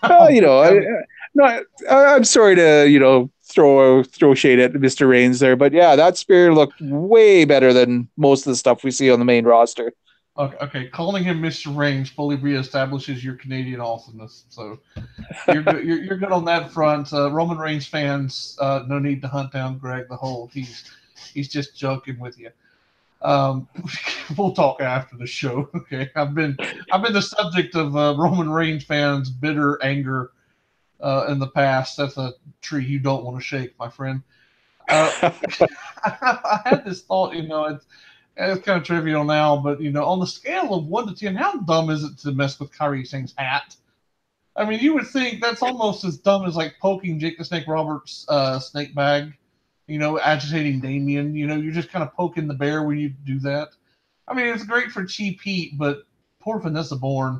I'm sorry to, throw shade at Mr. Reigns there, but yeah, that spear looked way better than most of the stuff we see on the main roster. Okay. Calling him Mr. Reigns fully reestablishes your Canadian awesomeness. So you're good. You're good on that front. Roman Reigns fans, no need to hunt down Greg the Whole. He's just joking with you. We'll talk after the show. Okay, I've been the subject of Roman Reigns fans' bitter anger in the past. That's a tree you don't want to shake, my friend. I had this thought. It's kind of trivial now, but on the scale of 1 to 10, how dumb is it to mess with Kairi Sane's hat? I mean, you would think that's almost as dumb as like poking Jake the Snake Roberts' snake bag. Agitating Damien. You're just kind of poking the bear when you do that. I mean, it's great for cheap heat, but poor Vanessa Bourne,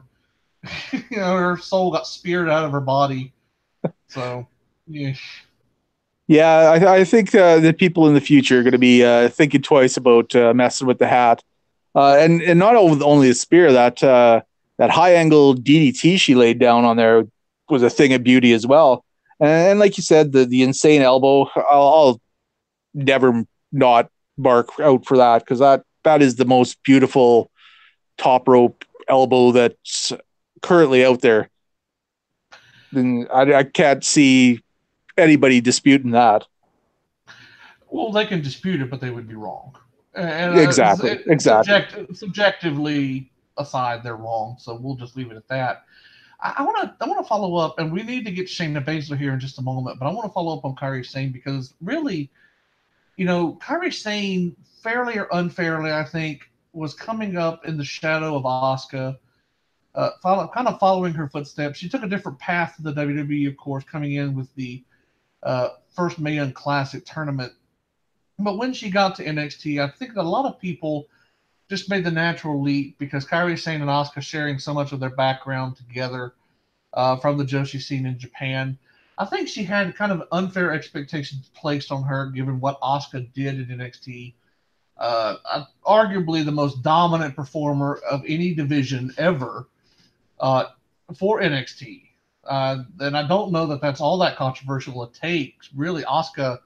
her soul got speared out of her body. So, yeah. Yeah, I think that people in the future are going to be thinking twice about messing with the hat, and not only the spear, that high angle DDT she laid down on there was a thing of beauty as well. And like you said, the insane elbow, I'll never not bark out for that, because that is the most beautiful top rope elbow that's currently out there. And I can't see anybody disputing that. Well, they can dispute it, but they would be wrong. And Exactly. Subjectively aside, they're wrong. So we'll just leave it at that. I want to follow up, and we need to get Shayna Baszler here in just a moment. But I want to follow up on Kairi Sane because really, Kairi Sane, fairly or unfairly, I think, was coming up in the shadow of Asuka, kind of following her footsteps. She took a different path to the WWE, of course, coming in with the first Mae Classic tournament. But when she got to NXT, I think that a lot of people just made the natural leap because Kairi Sane and Asuka sharing so much of their background together from the Joshi scene in Japan. I think she had kind of unfair expectations placed on her given what Asuka did in NXT. Arguably the most dominant performer of any division ever for NXT. And I don't know that that's all that controversial it takes. Really, Asuka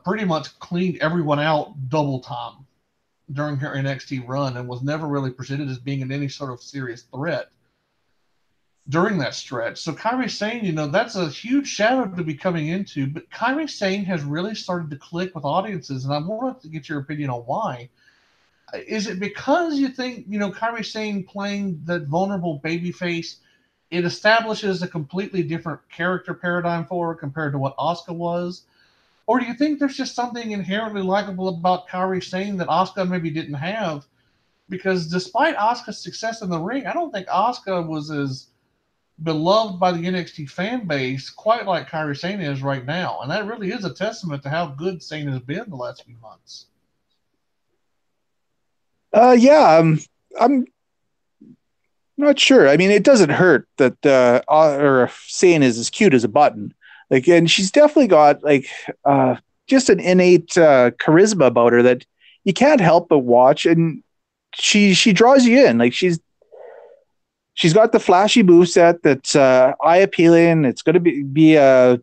pretty much cleaned everyone out double time. during her NXT run and was never really presented as being in any sort of serious threat during that stretch. So Kairi Sane, that's a huge shadow to be coming into, but Kairi Sane has really started to click with audiences, and I wanted to get your opinion on why. Is it because you think, Kairi Sane playing that vulnerable babyface, it establishes a completely different character paradigm for her compared to what Asuka was? Or do you think there's just something inherently likable about Kairi Sane that Asuka maybe didn't have? Because despite Asuka's success in the ring, I don't think Asuka was as beloved by the NXT fan base quite like Kairi Sane is right now. And that really is a testament to how good Sane has been the last few months. Yeah, I'm not sure. I mean, it doesn't hurt that or saying is as cute as a button. Like, and she's definitely got like just an innate charisma about her that you can't help but watch, and she draws you in. Like she's got the flashy moveset that's eye appealing. It's going to be a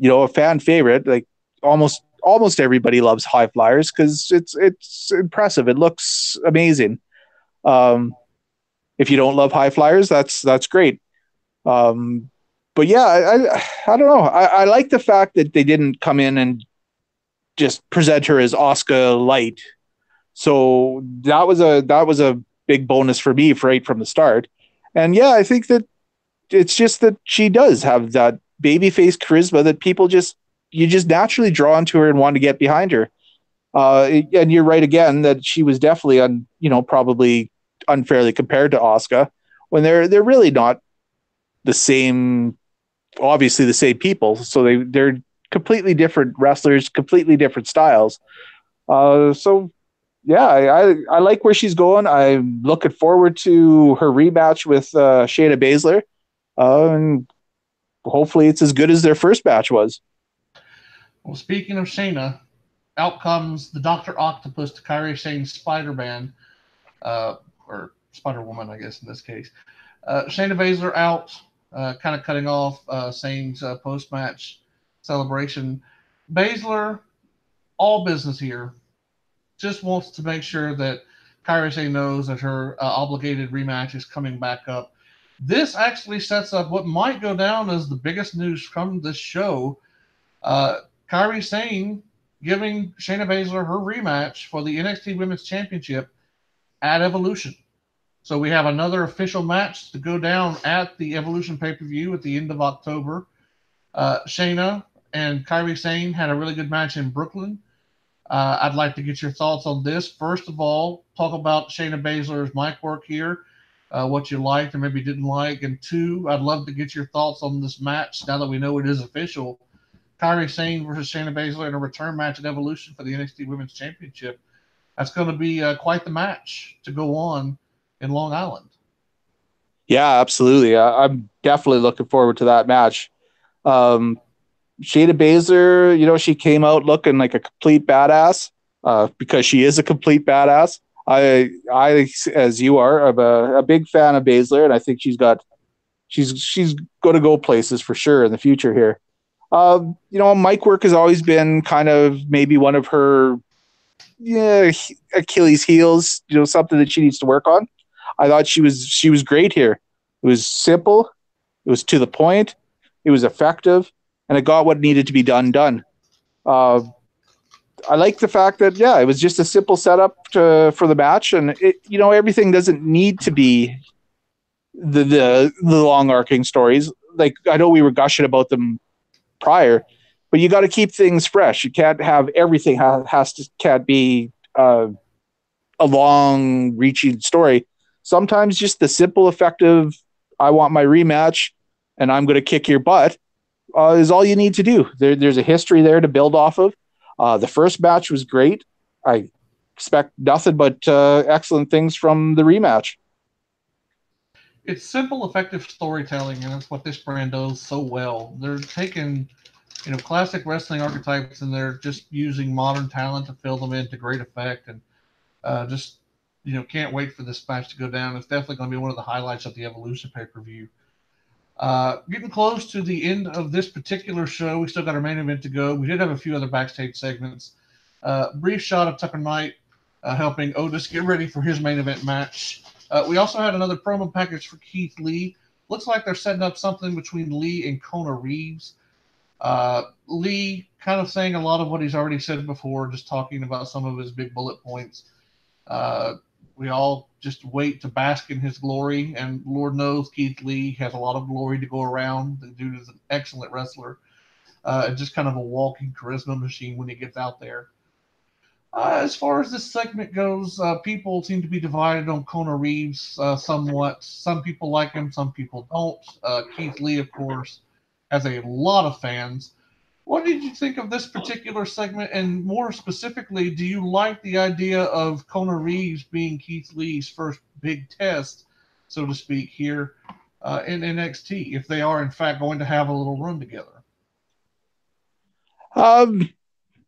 a fan favorite. Like almost everybody loves high flyers because it's impressive. It looks amazing. Um, if you don't love high flyers, that's great. Um, but yeah, I don't know. I like the fact that they didn't come in and just present her as Oscar light. So that was a big bonus for me right from the start. And yeah, I think that it's just that she does have that babyface charisma that people just you just naturally draw into her and want to get behind her. And you're right again that she was definitely probably unfairly compared to Asuka when they're really not the same, obviously the same people. So they're completely different wrestlers, completely different styles. So yeah, I like where she's going. I'm looking forward to her rematch with Shayna Baszler, and hopefully it's as good as their first match was. Well, speaking of Shayna, out comes the Dr. Octopus to Kairi Sane's Spider Man, or Spider Woman, I guess in this case. Shayna Baszler out, kind of cutting off Sane's post match celebration. Baszler, all business here, just wants to make sure that Kairi Sane knows that her obligated rematch is coming back up. This actually sets up what might go down as the biggest news from this show. Uh, Kairi Sane giving Shayna Baszler her rematch for the NXT Women's Championship at Evolution. So we have another official match to go down at the Evolution pay-per-view at the end of October. Shayna and Kairi Sane had a really good match in Brooklyn. I'd like to get your thoughts on this. First of all, talk about Shayna Baszler's mic work here, what you liked and maybe didn't like. And two, I'd love to get your thoughts on this match now that we know it is official. Kairi Sane versus Shayna Baszler in a return match at Evolution for the NXT Women's Championship. That's going to be quite the match to go on in Long Island. Yeah, absolutely. I'm definitely looking forward to that match. Um, Shayna Baszler, she came out looking like a complete badass because she is a complete badass. I, as you are, I'm a big fan of Baszler, and I think she's going to go places for sure in the future here. Mic work has always been kind of maybe one of her Achilles heels. Something that she needs to work on. I thought she was great here. It was simple, it was to the point, it was effective, and it got what needed to be done. Uh, I like the fact that it was just a simple setup for the match, and everything doesn't need to be the long arcing stories. Like I know we were gushing about them prior, but you got to keep things fresh. You can't have everything can't be a long reaching story. Sometimes just the simple, effective, I want my rematch and I'm going to kick your butt is all you need to do. There's a history there to build off of. The first match was great. I expect nothing but excellent things from the rematch. It's simple, effective storytelling, and that's what this brand does so well. They're taking, classic wrestling archetypes, and they're just using modern talent to fill them into great effect. And just, can't wait for this match to go down. It's definitely going to be one of the highlights of the Evolution pay-per-view. Getting close to the end of this particular show. We still got our main event to go. We did have a few other backstage segments. Brief shot of Tucker Knight helping Otis get ready for his main event match. We also had another promo package for Keith Lee. Looks like they're setting up something between Lee and Kona Reeves. Lee kind of saying a lot of what he's already said before, just talking about some of his big bullet points. We all just wait to bask in his glory, and Lord knows Keith Lee has a lot of glory to go around. The dude is an excellent wrestler, just kind of a walking charisma machine when he gets out there. As far as this segment goes, people seem to be divided on Kona Reeves somewhat. Some people like him, some people don't. Keith Lee, of course, has a lot of fans. What did you think of this particular segment? And more specifically, do you like the idea of Kona Reeves being Keith Lee's first big test, so to speak, here in NXT, if they are, in fact, going to have a little run together?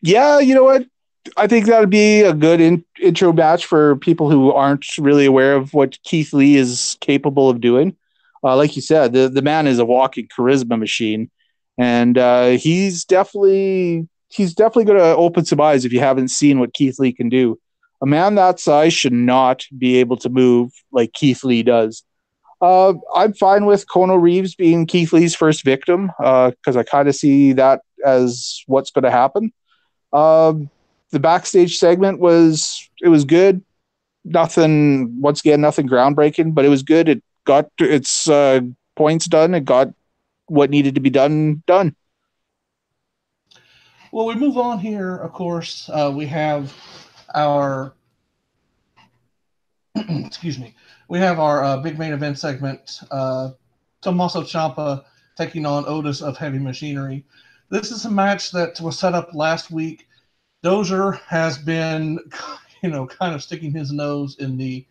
Yeah, you know what? I think that would be a good intro match for people who aren't really aware of what Keith Lee is capable of doing. Like you said, the man is a walking charisma machine, and he's definitely going to open some eyes if you haven't seen what Keith Lee can do. A man that size should not be able to move like Keith Lee does. I'm fine with Kona Reeves being Keith Lee's first victim because I kind of see that as what's going to happen. The backstage segment was good. Nothing groundbreaking, but it was good. It got its points done. It got what needed to be done. Well, we move on here. Of course, we have our excuse me. We have our big main event segment. Tommaso Ciampa taking on Otis of Heavy Machinery. This is a match that was set up last week. Dozier has been, kind of sticking his nose in the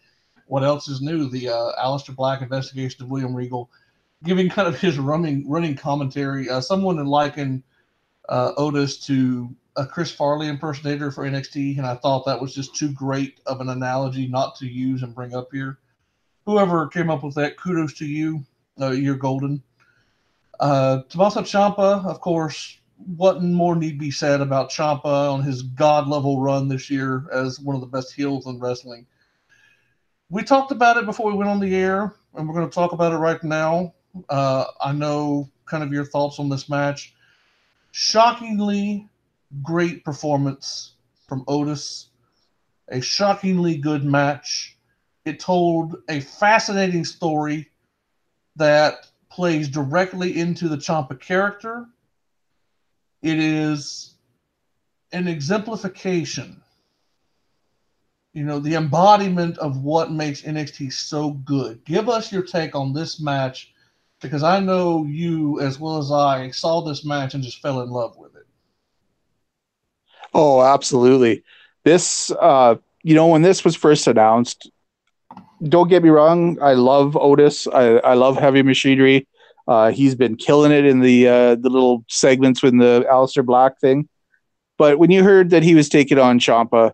what else is new, the Aleister Black investigation of William Regal, giving kind of his running commentary. Someone had likened Otis to a Chris Farley impersonator for NXT, and I thought that was just too great of an analogy not to use and bring up here. Whoever came up with that, kudos to you. You're golden. Tommaso Ciampa, of course, what more need be said about Ciampa on his god-level run this year as one of the best heels in wrestling? We talked about it before we went on the air, and we're going to talk about it right now. I know kind of your thoughts on this match. Shockingly great performance from Otis. A shockingly good match. It told a fascinating story that plays directly into the Ciampa character. It is an exemplification, the embodiment of what makes NXT so good. Give us your take on this match, because I know you, as well as I, saw this match and just fell in love with it. Oh, absolutely. This, when this was first announced, don't get me wrong, I love Otis. I love Heavy Machinery. He's been killing it in the little segments with the Aleister Black thing. But when you heard that he was taking on Ciampa,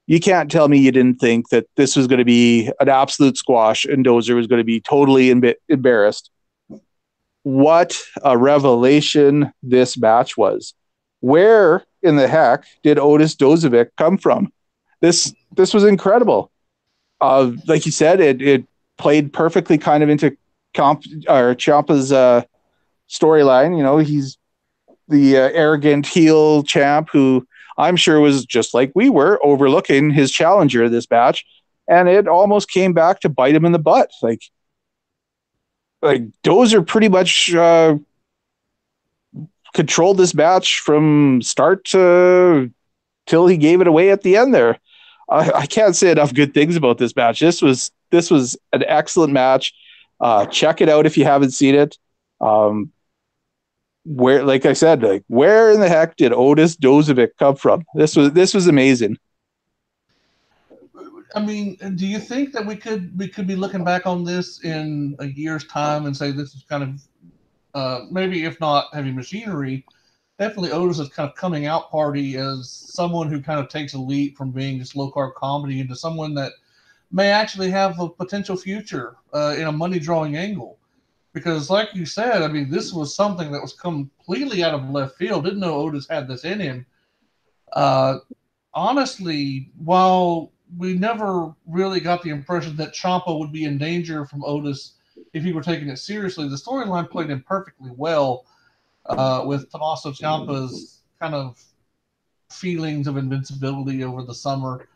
you can't tell me you didn't think that this was going to be an absolute squash and Dozier was going to be totally embarrassed. What a revelation this match was. Where in the heck did Otis Dozovic come from? This was incredible. Like you said, it played perfectly kind of into Ciampa's storyline. He's the arrogant heel champ who I'm sure was just like we were, overlooking his challenger this match, and it almost came back to bite him in the butt. Like Dozier pretty much controlled this match from start to till he gave it away at the end there. I can't say enough good things about this match. This was an excellent match. Check it out if you haven't seen it. Where, like I said, where in the heck did Otis Dozovic come from? This was amazing. I mean, do you think that we could be looking back on this in a year's time and say this is kind of maybe, if not Heavy Machinery, definitely Otis' kind of coming out party as someone who kind of takes a leap from being just low carb comedy into someone that may actually have a potential future in a money drawing angle? Because, like you said, I mean, this was something that was completely out of left field. Didn't know Otis had this in him. Honestly, while we never really got the impression that Ciampa would be in danger from Otis if he were taking it seriously. The storyline played in perfectly well with Tommaso Ciampa's kind of feelings of invincibility over the summer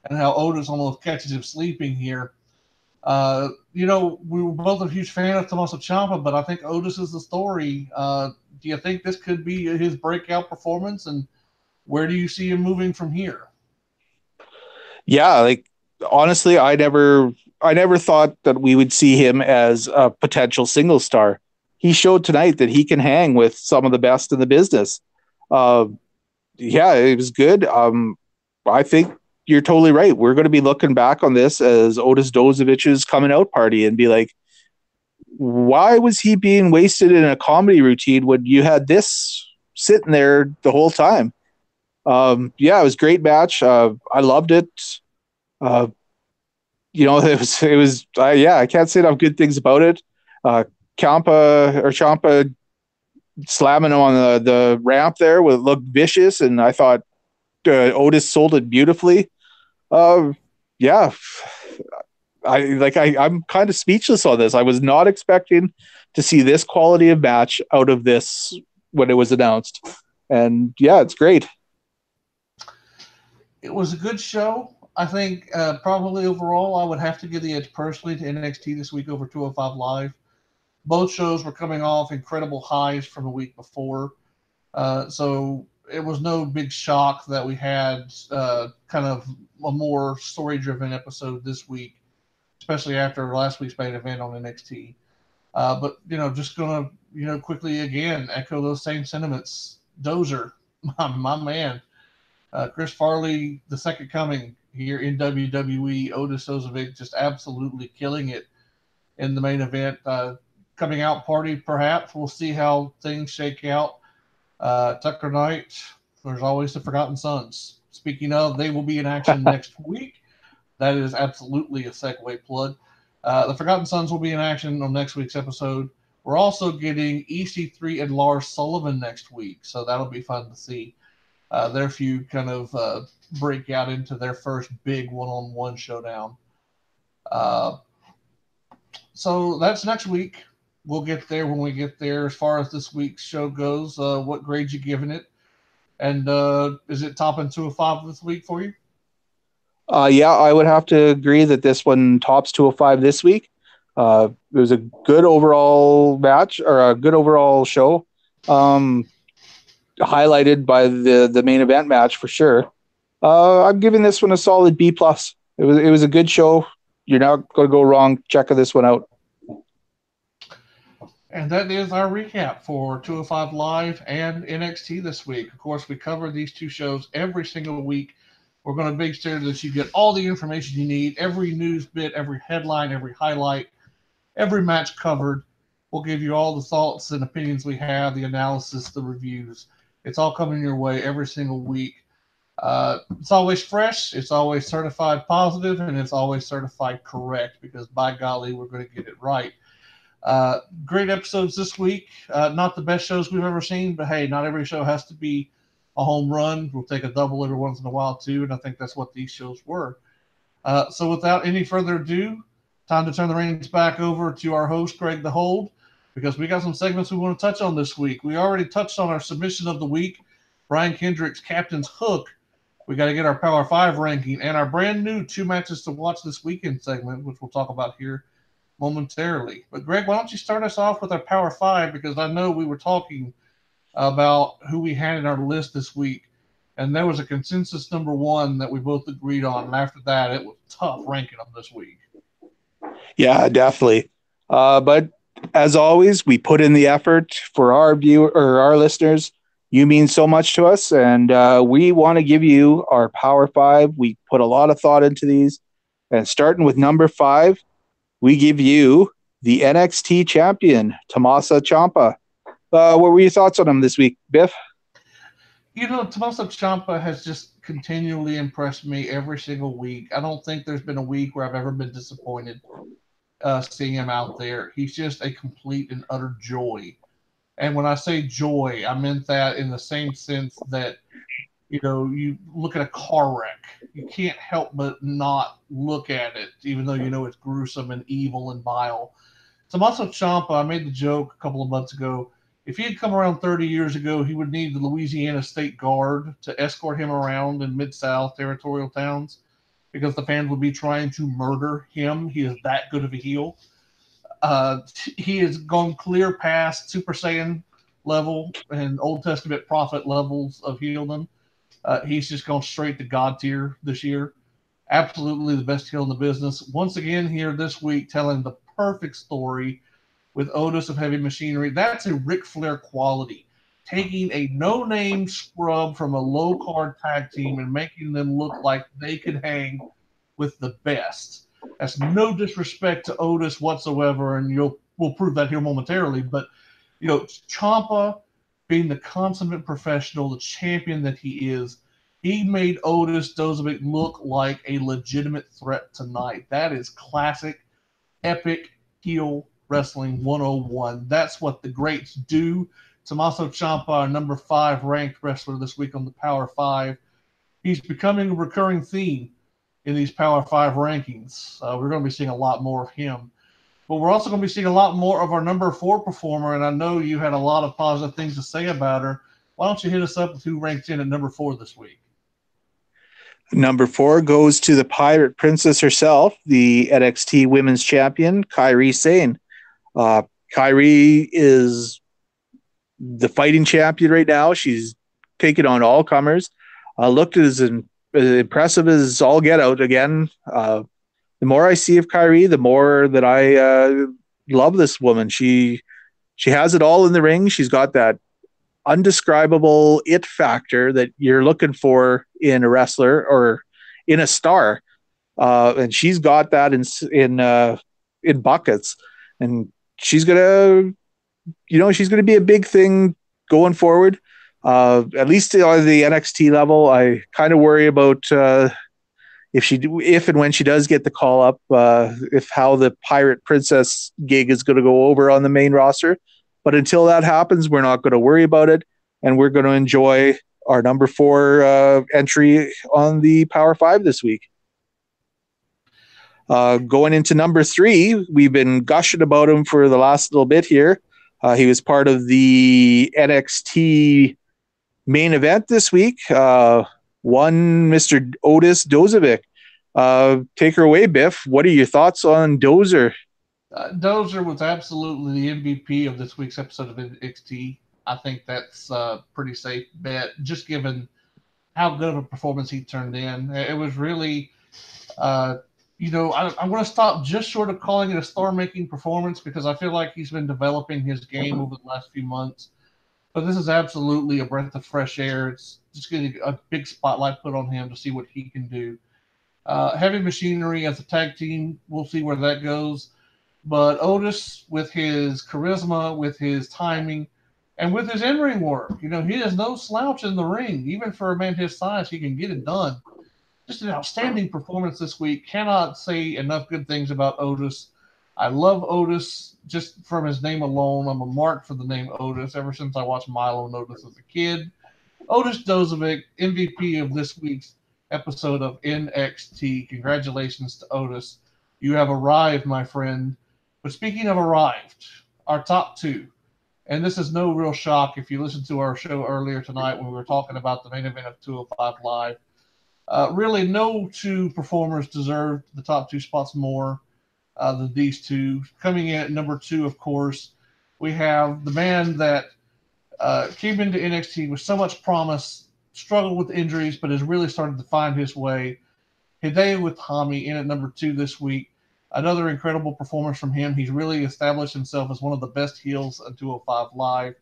and how Otis almost catches him sleeping here. We were both a huge fan of Tommaso Ciampa, but I think Otis is the story. Do you think this could be his breakout performance, and where do you see him moving from here? Yeah, like honestly, I never thought that we would see him as a potential single star. He showed tonight that he can hang with some of the best in the business. Uh, yeah, it was good. I think you're totally right. We're going to be looking back on this as Otis Dozovich's coming out party and be like, why was he being wasted in a comedy routine when you had this sitting there the whole time? Yeah, it was a great match. I loved it. Uh, yeah, I can't say enough good things about it. Uh, Champa slamming him on the ramp there would look vicious, and I thought Otis sold it beautifully. Yeah, I'm kind of speechless on this. I was not expecting to see this quality of match out of this when it was announced, and yeah, it's great. It was a good show. I think probably overall, I would have to give the edge personally to NXT this week over 205 Live. Both shows were coming off incredible highs from the week before. So it was no big shock that we had kind of a more story driven episode this week, especially after last week's main event on NXT. Just going to, quickly again echo those same sentiments. Dozer, my man. Chris Farley, the second coming here in WWE. Otis Ozovic just absolutely killing it in the main event. Coming out party, perhaps. We'll see how things shake out. Tucker Knight, there's always the Forgotten Sons. Speaking of, they will be in action next week. That is absolutely a segue plug. The Forgotten Sons will be in action on next week's episode. We're also getting EC3 and Lars Sullivan next week, so that'll be fun to see. Their feud kind of break out into their first big one-on-one showdown. Uh, so that's next week. We'll get there when we get there. As far as this week's show goes, what grade you giving it? And is it topping 205 this week for you? Yeah, I would have to agree that this one tops 205 this week. It was a good overall match or a good overall show, highlighted by the main event match for sure. I'm giving this one a solid B plus. It was a good show. You're not going to go wrong checking this one out. And that is our recap for 205 Live and NXT this week. Of course, we cover these two shows every single week. We're going to make sure that you get all the information you need, every news bit, every headline, every highlight, every match covered. We'll give you all the thoughts and opinions we have, the analysis, the reviews. It's all coming your way every single week. It's always fresh, it's always certified positive, and it's always certified correct because, by golly, we're going to get it right. Great episodes this week. Not the best shows we've ever seen, but hey, not every show has to be a home run. We'll take a double every once in a while too, and I think that's what these shows were. So without any further ado, time to turn the reins back over to our host, Greg the Hold, because we got some segments we want to touch on this week. We already touched on our submission of the week, Brian Kendrick's Captain's Hook. We got to get our Power 5 ranking and our brand new 2 matches to watch this weekend segment, which we'll talk about here momentarily. But Greg, why don't you start us off with our Power 5, because I know we were talking about who we had in our list this week, and there was a consensus number 1 that we both agreed on, and after that, it was tough ranking them this week. Yeah, definitely. But as always, we put in the effort for our viewer or our listeners. You mean so much to us, and we want to give you our Power 5. We put a lot of thought into these, and starting with number 5, we give you the NXT champion, Tommaso Ciampa. What were your thoughts on him this week, Biff? Tommaso Ciampa has just continually impressed me every single week. I don't think there's been a week where I've ever been disappointed seeing him out there. He's just a complete and utter joy. And when I say joy, I meant that in the same sense that You look at a car wreck, you can't help but not look at it, even though you know it's gruesome and evil and vile. Tommaso Ciampa, I made the joke a couple of months ago. If he had come around 30 years ago, he would need the Louisiana State Guard to escort him around in Mid-South territorial towns because the fans would be trying to murder him. He is that good of a heel. He has gone clear past Super Saiyan level and Old Testament prophet levels of heeldom. He's just gone straight to God tier this year. Absolutely the best heel in the business. Once again, here this week, telling the perfect story with Otis of Heavy Machinery. That's a Ric Flair quality. Taking a no-name scrub from a low-card tag team and making them look like they could hang with the best. That's no disrespect to Otis whatsoever, and we'll prove that here momentarily. But Ciampa, being the consummate professional, the champion that he is, he made Otis Dozovic look like a legitimate threat tonight. That is classic, epic heel wrestling 101. That's what the greats do. Tommaso Ciampa, our number 5 ranked wrestler this week on the Power 5. He's becoming a recurring theme in these Power 5 rankings. We're going to be seeing a lot more of him. But we're also going to be seeing a lot more of our number 4 performer, and I know you had a lot of positive things to say about her. Why don't you hit us up with who ranked in at number 4 this week? Number 4 goes to the Pirate Princess herself, the NXT Women's Champion, Kairi Sane. Kairi is the fighting champion right now. She's taking on all comers. Looked as impressive as all get out again. The more I see of Kairi, the more that I love this woman. She has it all in the ring. She's got that undescribable it factor that you're looking for in a wrestler or in a star, and she's got that in buckets. And she's gonna be a big thing going forward. At least on the NXT level, I kind of worry about if and when she does get the call up, if how the Pirate Princess gig is going to go over on the main roster. But until that happens, we're not going to worry about it, and we're going to enjoy our number 4 entry on the Power 5 this week. Going into number 3, we've been gushing about him for the last little bit here. He was part of the NXT main event this week. One Mr. Otis Dozovic. Take her away, Biff. What are your thoughts on Dozer? Dozer was absolutely the MVP of this week's episode of NXT. I think that's a pretty safe bet, just given how good of a performance he turned in. It was really, I'm going to stop just short of calling it a star-making performance because I feel like he's been developing his game over the last few months. But this is absolutely a breath of fresh air. It's just getting a big spotlight put on him to see what he can do. Heavy Machinery as a tag team, we'll see where that goes. But Otis, with his charisma, with his timing, and with his in-ring work, he is no slouch in the ring. Even for a man his size, he can get it done. Just an outstanding performance this week. Cannot say enough good things about Otis. I love Otis just from his name alone. I'm a mark for the name Otis ever since I watched Milo and Otis as a kid. Otis Dozovic, MVP of this week's episode of NXT. Congratulations to Otis. You have arrived, my friend. But speaking of arrived, our top 2, and this is no real shock if you listened to our show earlier tonight when we were talking about the main event of 205 Live. Really, no 2 performers deserved the top 2 spots more than these 2. Coming in at number 2, of course, we have the man that came into NXT with so much promise, struggled with injuries, but has really started to find his way. Hideo Itami in at number 2 this week. Another incredible performance from him. He's really established himself as one of the best heels at 205 Live.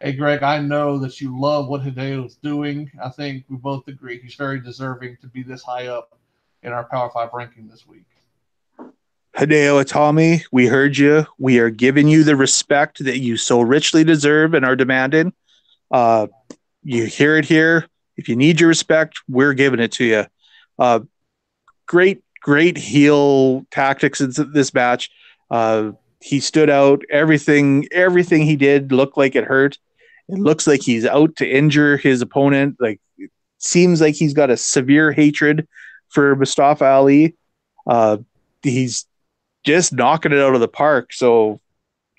Hey, Greg, I know that you love what Hideo is doing. I think we both agree he's very deserving to be this high up in our Power 5 ranking this week. Hideo Itami, we heard you. We are giving you the respect that you so richly deserve and are demanding. You hear it here. If you need your respect, we're giving it to you. Great heel tactics in this match. He stood out. Everything he did looked like it hurt. It looks like he's out to injure his opponent. Like, seems like he's got a severe hatred for Mustafa Ali. Uh, he's just knocking it out of the park. So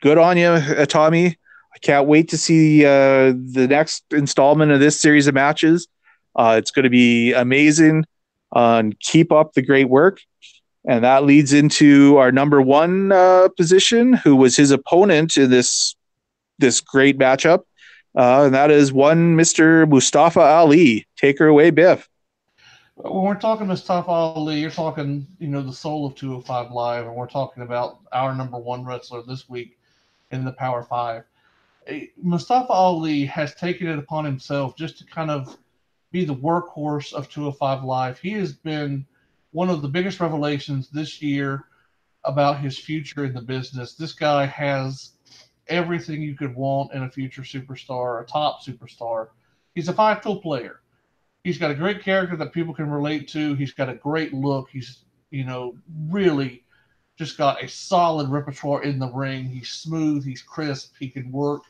good on you, Tommy. I can't wait to see the next installment of this series of matches. It's going to be amazing. And keep up the great work. And that leads into our number one position, who was his opponent in this great matchup. And that is one Mr. Mustafa Ali. Take her away, Biff. When we're talking Mustafa Ali, you're talking, the soul of 205 Live, and we're talking about our number one wrestler this week in the Power Five. Mustafa Ali has taken it upon himself just to kind of be the workhorse of 205 Live. He has been one of the biggest revelations this year about his future in the business. This guy has everything you could want in a future superstar, a top superstar. He's a five-tool player. He's got a great character that people can relate to. He's got a great look. He's, really just got a solid repertoire in the ring. He's smooth. He's crisp. He can work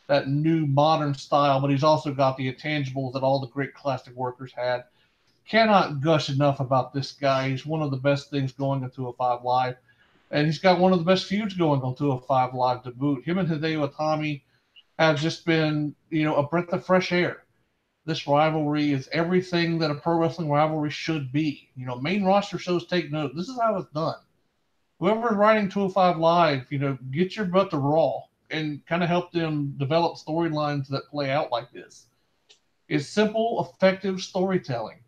that new modern style, but he's also got the intangibles that all the great classic workers had. Cannot gush enough about this guy. He's one of the best things going on 205 Live. And he's got one of the best feuds going on 205 Live to boot. Him and Hideo Itami have just been, a breath of fresh air. This rivalry is everything that a pro wrestling rivalry should be. Main roster shows take note. This is how it's done. Whoever's writing 205 Live, get your butt to Raw and kind of help them develop storylines that play out like this. It's simple, effective storytelling,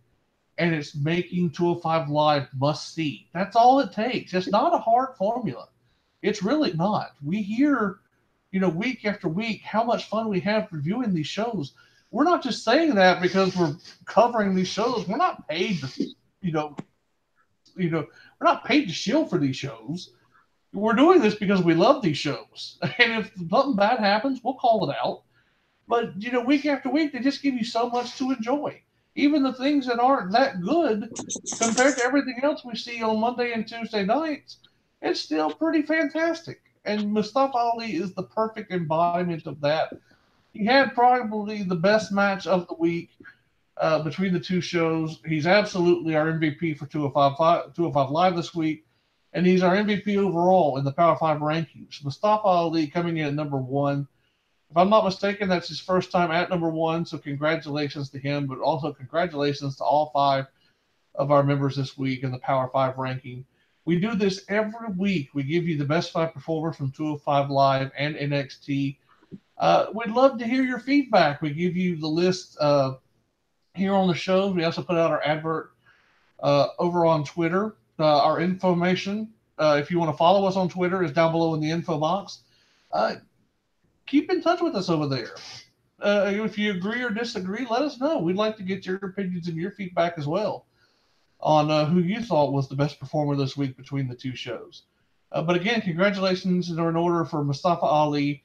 and it's making 205 Live must see. That's all it takes. It's not a hard formula. It's really not. We hear, week after week how much fun we have reviewing these shows. We're not just saying that because we're covering these shows. We're not paid to, we're not paid to shield for these shows. We're doing this because we love these shows. And if something bad happens, we'll call it out. But, week after week, they just give you so much to enjoy. Even the things that aren't that good compared to everything else we see on Monday and Tuesday nights, it's still pretty fantastic. And Mustafa Ali is the perfect embodiment of that. He had probably the best match of the week between the two shows. He's absolutely our MVP for 205 Live this week, and he's our MVP overall in the Power 5 rankings. Mustafa Ali coming in at number one. If I'm not mistaken, that's his first time at number one, so congratulations to him, but also congratulations to all five of our members this week in the Power 5 ranking. We do this every week. We give you the best five performers from 205 Live and NXT. We'd love to hear your feedback. We give you the list here on the show. We also put out our advert over on Twitter. Our information, if you want to follow us on Twitter, is down below in the info box. Keep in touch with us over there. If you agree or disagree, let us know. We'd like to get your opinions and your feedback as well on who you thought was the best performer this week between the two shows. But again, congratulations are in order for Mustafa Ali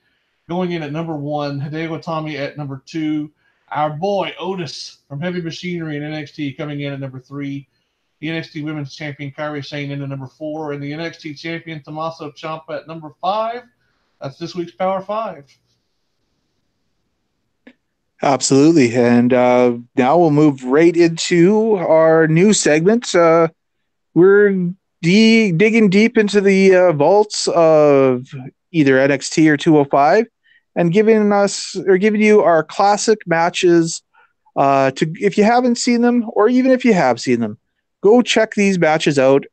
going in at number one, Hideo Itami at number two, our boy Otis from Heavy Machinery and NXT coming in at number three, the NXT Women's Champion Kairi Sane in at number four, and the NXT Champion Tommaso Ciampa at number five. That's this week's Power 5. Absolutely. And now we'll move right into our new segment. We're digging deep into the vaults of either NXT or 205 and giving you our classic matches to, if you haven't seen them, or even if you have seen them, go check these matches out.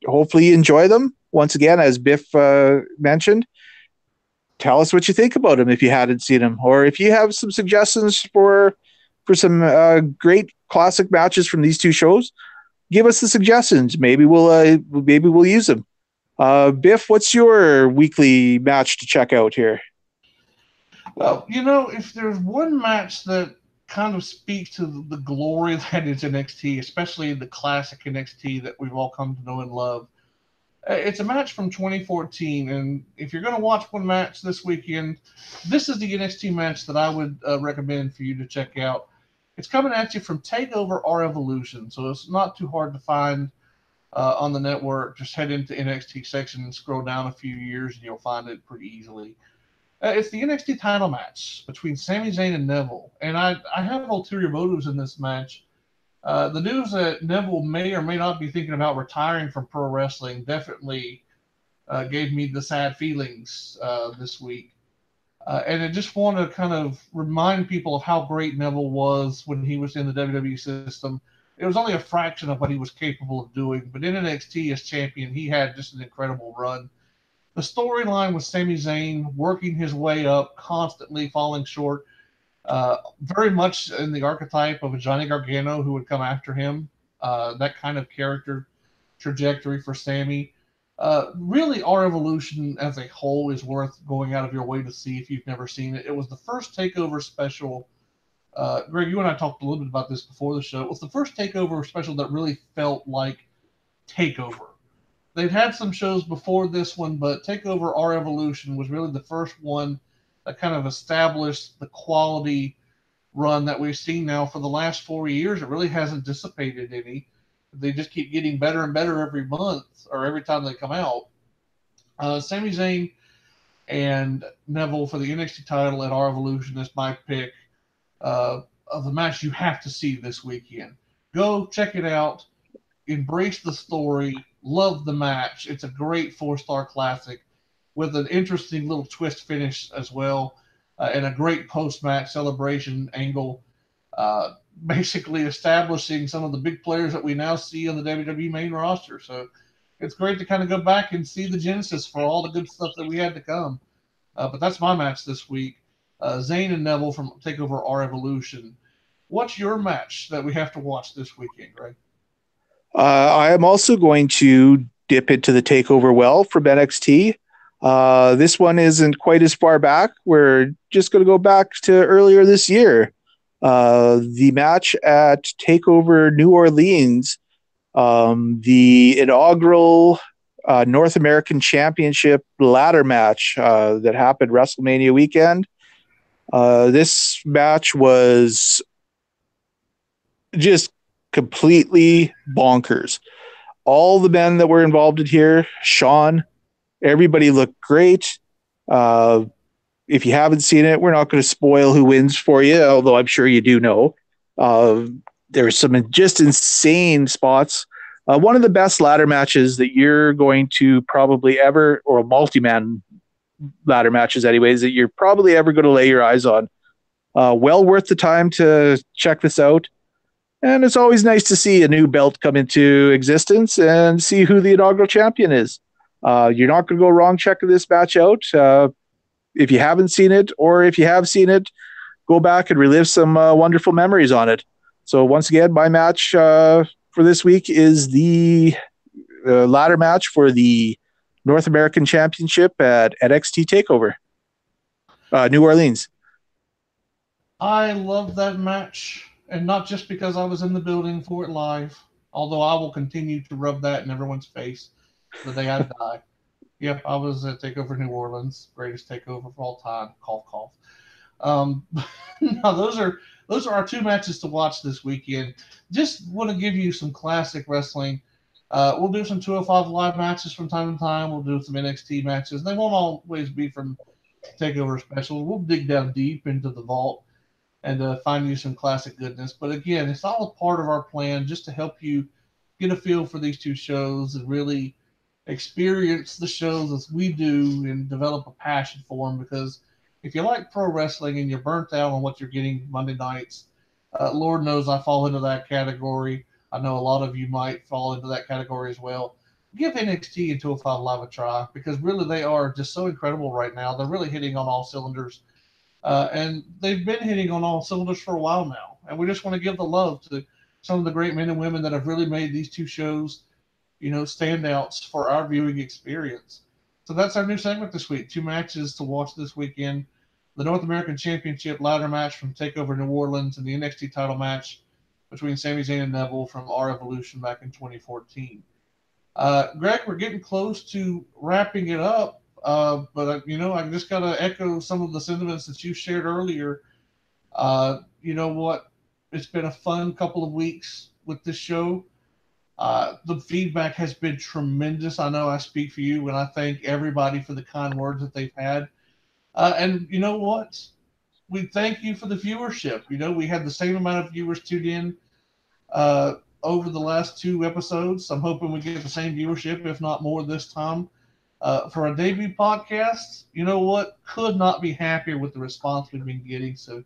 Hopefully you enjoy them. Once again, as Biff mentioned, tell us what you think about them if you hadn't seen them, or if you have some suggestions for some great classic matches from these two shows. Give us the suggestions. Maybe we'll use them. Biff, what's your weekly match to check out here? Well, if there's one match that kind of speaks to the glory that is NXT, especially the classic NXT that we've all come to know and love, it's a match from 2014, and if you're going to watch one match this weekend, this is the NXT match that I would recommend for you to check out. It's coming at you from TakeOver or Evolution, so it's not too hard to find on the network. Just head into NXT section and scroll down a few years, and you'll find it pretty easily. It's the NXT title match between Sami Zayn and Neville, and I have ulterior motives in this match. The news that Neville may or may not be thinking about retiring from pro wrestling definitely gave me the sad feelings this week. And I just want to kind of remind people of how great Neville was when he was in the WWE system. It was only a fraction of what he was capable of doing, but in NXT as champion, he had just an incredible run. The storyline with Sami Zayn working his way up, constantly falling short, very much in the archetype of a Johnny Gargano who would come after him. That kind of character trajectory for Sammy. Really, our evolution as a whole is worth going out of your way to see if you've never seen it. It was the first takeover special. Greg, you and I talked a little bit about this before the show. It was the first takeover special that really felt like takeover. They'd had some shows before this one, but Takeover Our Evolution was really the first one that kind of established the quality run that we've seen now for the last 4 years. It really hasn't dissipated any. They just keep getting better and better every month or every time they come out. Sami Zayn and Neville for the NXT title at Our Evolution is my pick of the match you have to see this weekend. Go check it out. Embrace the story. Love the match. It's a great 4-star classic with an interesting little twist finish as well, and a great post-match celebration angle, basically establishing some of the big players that we now see on the WWE main roster. So it's great to kind of go back and see the genesis for all the good stuff that we had to come. But that's my match this week. Zayn and Neville from TakeOver Our Evolution. What's your match that we have to watch this weekend, Greg? I am also going to dip into the takeover well from NXT. This one isn't quite as far back. We're just going to go back to earlier this year. The match at TakeOver New Orleans, the inaugural North American Championship ladder match that happened WrestleMania weekend. This match was just completely bonkers. All the men that were involved in here, Sean, everybody looked great. If you haven't seen it, we're not going to spoil who wins for you, although I'm sure you do know. There's some just insane spots. One of the best ladder matches that you're going to probably ever, or multi-man ladder matches anyways, that you're probably ever going to lay your eyes on. Well worth the time to check this out. And it's always nice to see a new belt come into existence and see who the inaugural champion is. You're not going to go wrong checking this match out. If you haven't seen it, or if you have seen it, go back and relive some wonderful memories on it. So once again, my match for this week is the ladder match for the North American Championship at NXT TakeOver, New Orleans. I love that match, and not just because I was in the building for it live, although I will continue to rub that in everyone's face the day I die. Yep, I was at TakeOver New Orleans, greatest takeover of all time. Cough, cough. Um, no, those are our two matches to watch this weekend. Just want to give you some classic wrestling. We'll do some 205 live matches from time to time. We'll do some NXT matches. They won't always be from TakeOver specials. We'll dig down deep into the vault and find you some classic goodness. But again, it's all a part of our plan just to help you get a feel for these two shows and really experience the shows as we do and develop a passion for them. Because if you like pro wrestling and you're burnt out on what you're getting Monday nights, Lord knows I fall into that category. I know a lot of you might fall into that category as well. Give NXT and 205 Live a try, because really they are just so incredible right now. They're really hitting on all cylinders. And they've been hitting on all cylinders for a while now. And we just want to give the love to some of the great men and women that have really made these two shows, standouts for our viewing experience. So that's our new segment this week. Two matches to watch this weekend. The North American Championship ladder match from TakeOver New Orleans and the NXT title match between Sami Zayn and Neville from Our Evolution back in 2014. Greg, we're getting close to wrapping it up. But I just got to echo some of the sentiments that you shared earlier. You know what? It's been a fun couple of weeks with this show. The feedback has been tremendous. I know I speak for you when I thank everybody for the kind words that they've had. And you know what? We thank you for the viewership. We had the same amount of viewers tuned in uh, over the last two episodes. I'm hoping we get the same viewership, if not more, this time. For a debut podcast, you know what? Could not be happier with the response we've been getting. So,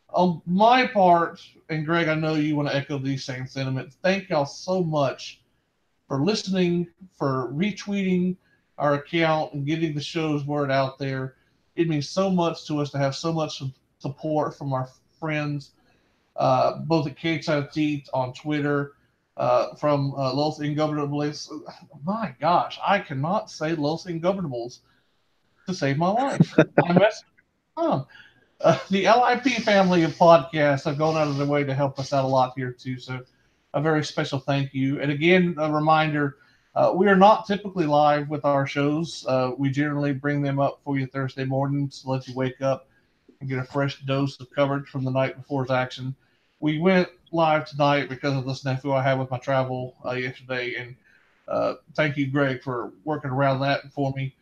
on my part, and Greg, I know you want to echo these same sentiments. Thank y'all so much for listening, for retweeting our account and getting the show's word out there. It means so much to us to have so much support from our friends, both at Cage Side Seats on Twitter, from Los Ingobernables. My gosh, I cannot say Los Ingobernables to save my life. I messed up. The LIP family of podcasts have gone out of their way to help us out a lot here too. So a very special thank you. And again, a reminder: we are not typically live with our shows. We generally bring them up for you Thursday mornings to let you wake up and get a fresh dose of coverage from the night before's action. We went live tonight because of the snafu I had with my travel yesterday, and thank you, Greg, for working around that for me.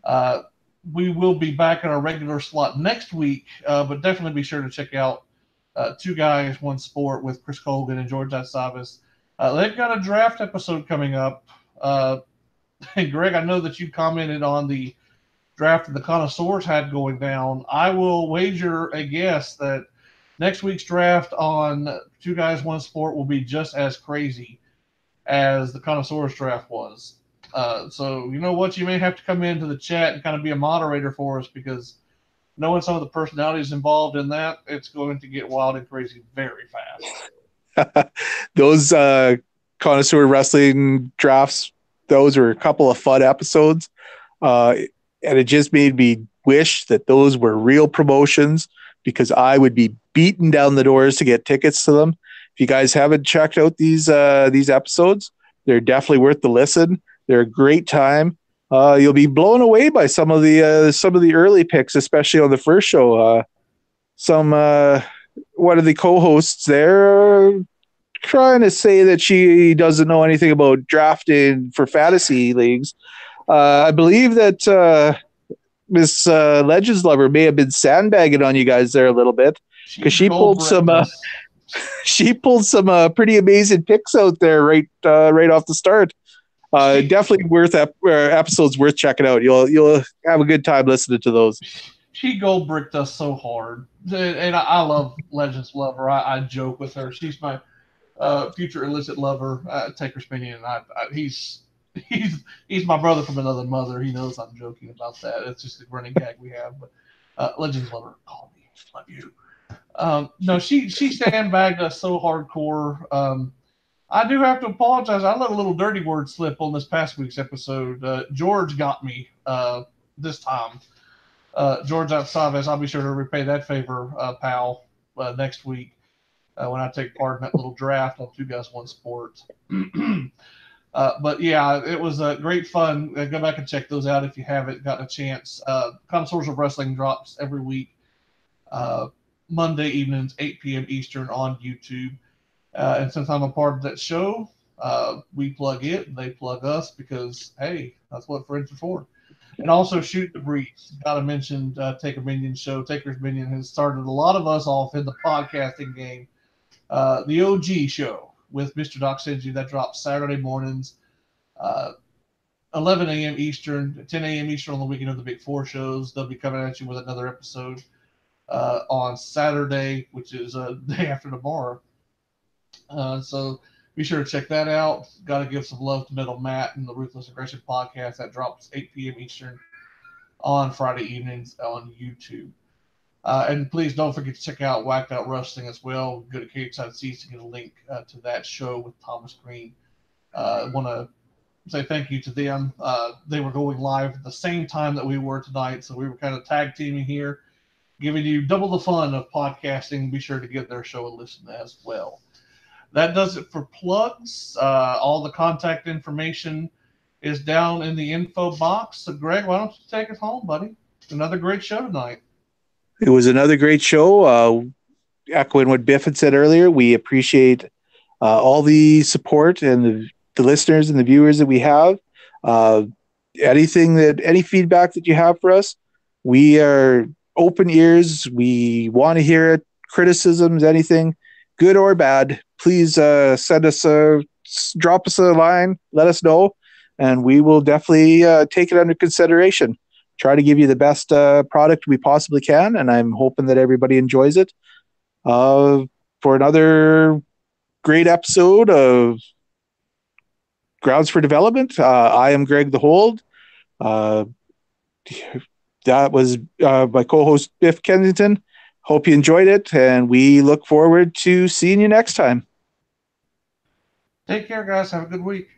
Uh, we will be back in our regular slot next week, but definitely be sure to check out Two Guys, One Sport with Chris Colgan and George Savas. They've got a draft episode coming up. And Greg, I know that you commented on the draft that the connoisseurs had going down. I will wager a guess that next week's draft on Two Guys, One Sport will be just as crazy as the connoisseurs draft was. So you know what? You may have to come into the chat and kind of be a moderator for us because knowing some of the personalities involved in that, it's going to get wild and crazy very fast. Those connoisseur wrestling drafts, those were a couple of fun episodes. And it just made me wish that those were real promotions because I would be beating down the doors to get tickets to them. If you guys haven't checked out these episodes, they're definitely worth the listen. They're a great time. You'll be blown away by some of the early picks, especially on the first show. One of the co-hosts there trying to say that she doesn't know anything about drafting for fantasy leagues. I believe that Miss Legends Lover may have been sandbagging on you guys there a little bit because she pulled some pretty amazing picks out there right off the start. Definitely worth episodes worth checking out. You'll have a good time listening to those. She gold bricked us so hard, and I love Legends Lover. I joke with her. She's my future illicit lover. Take her spinning, and he's my brother from another mother. He knows I'm joking about that. It's just a running gag we have. But Legends Lover, call me, love you. No, she sandbagged us so hardcore. I do have to apologize. I let a little dirty word slip on this past week's episode. George got me this time. George Savas, I'll be sure to repay that favor, pal, next week when I take part in that little draft on Two Guys, One Sport. But yeah, it was great fun. Go back and check those out if you haven't gotten a chance. Connoisseurs of Wrestling drops every week, Monday evenings, 8 p.m. Eastern on YouTube. And since I'm a part of that show, we plug it, they plug us because, hey, that's what friends are for. And also Shoot the Breeze. Got to mention Taker Minion show. Taker's Minion has started a lot of us off in the podcasting game. The OG show with Mr. Doc Sinji that drops Saturday mornings, 11 a.m. Eastern, 10 a.m. Eastern on the weekend of the Big Four shows. They'll be coming at you with another episode on Saturday, which is a day after tomorrow. So be sure to check that out. Got to give some love to Metal Matt and the Ruthless Aggression podcast that drops 8 p.m. Eastern on Friday evenings on YouTube. And please don't forget to check out Whacked Out Wrestling as well. Go to Cage Side Seats to get a link to that show with Thomas Green. I want to say thank you to them. They were going live at the same time that we were tonight, so we were kind of tag teaming here, giving you double the fun of podcasting. Be sure to give their show a listen as well. That does it for plugs. All the contact information is down in the info box. So, Greg, why don't you take us home, buddy? Another great show tonight. It was another great show. Echoing what Biff had said earlier, we appreciate all the support and the listeners and the viewers that we have. Any feedback that you have for us, We are open ears. We want to hear it. Criticisms, anything, good or bad. Please drop us a line. Let us know, and we will definitely take it under consideration. Try to give you the best product we possibly can, and I'm hoping that everybody enjoys it. For another great episode of Grounds for Development, I am Greg the Hold. That was my co-host Biff Kensington. Hope you enjoyed it, and we look forward to seeing you next time. Take care, guys. Have a good week.